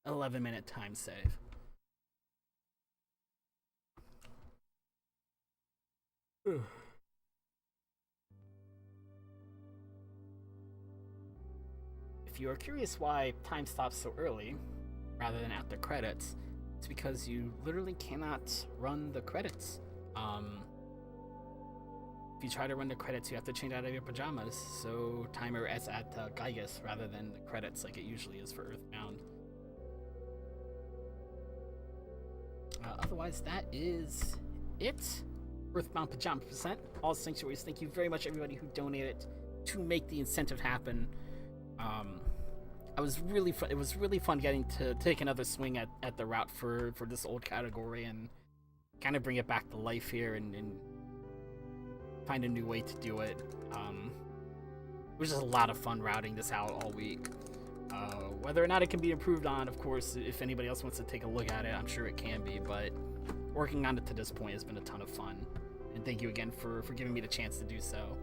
11-minute time save. If you are curious why time stops so early, rather than at the credits, it's because you literally cannot run the credits. If you try to run the credits, you have to change out of your pajamas, so timer is at Gygas rather than the credits like it usually is for EarthBound. Otherwise, that is it. EarthBound Pajama percent. All Sanctuaries, thank you very much everybody who donated to make the incentive happen. It was really fun getting to take another swing at the route for this old category and kind of bring it back to life here and find a new way to do it. It was just a lot of fun routing this out all week. Whether or not it can be improved on, of course, if anybody else wants to take a look at it, I'm sure it can be, but working on it to this point has been a ton of fun. And thank you again for giving me the chance to do so.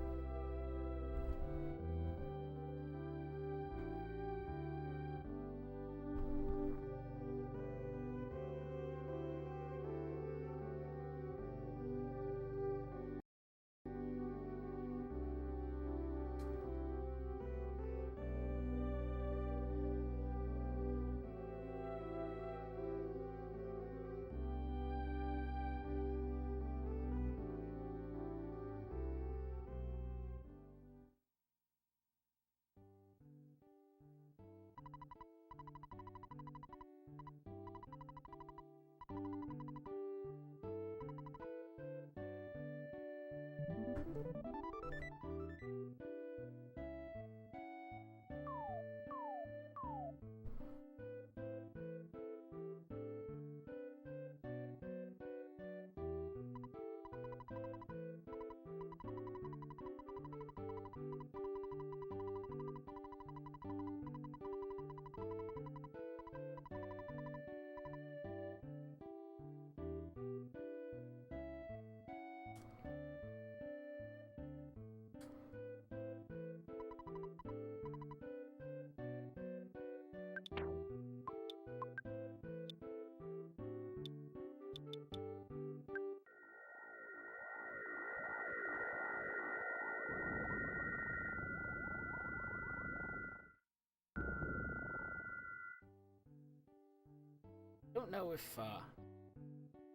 don't know if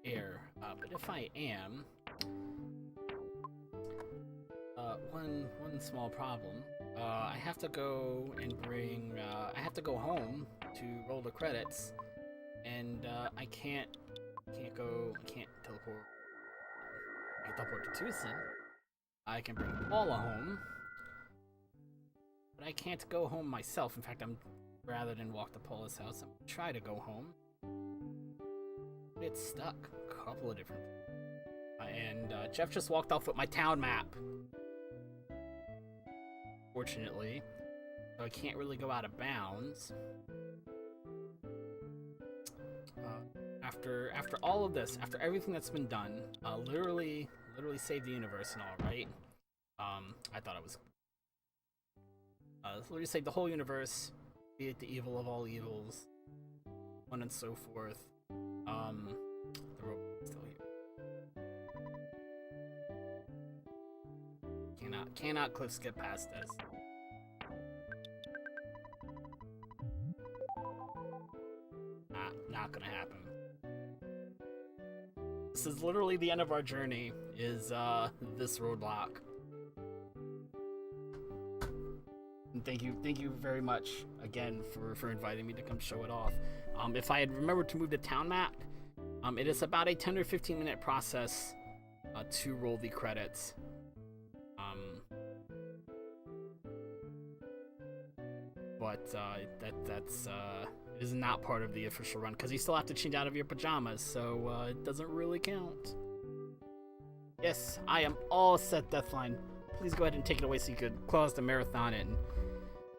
air, but if I am, one small problem. I have to go and bring. I have to go home to roll the credits, and I can't go. I can't teleport. I can teleport to Tucson. I can bring Paula home, but I can't go home myself. In fact, rather than walk to Paula's house, I'm gonna try to go home. It's stuck. A couple of different. And Jeff just walked off with my town map. Fortunately, so I can't really go out of bounds. After all of this, after everything that's been done, literally save the universe and all, right? I thought it was literally save the whole universe, be it the evil of all evils, on and so forth. The robot's still here. Cannot cliff skip past this. Not gonna happen. This is literally the end of our journey, is this roadblock. And thank you very much again for inviting me to come show it off. If I had remembered to move the town map, it is about a 10 or 15 minute process to roll the credits. But that's is not part of the official run, because you still have to change out of your pajamas, so it doesn't really count. Yes, I am all set, Deathline. Please go ahead and take it away so you could close the marathon and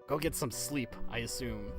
go get some sleep, I assume.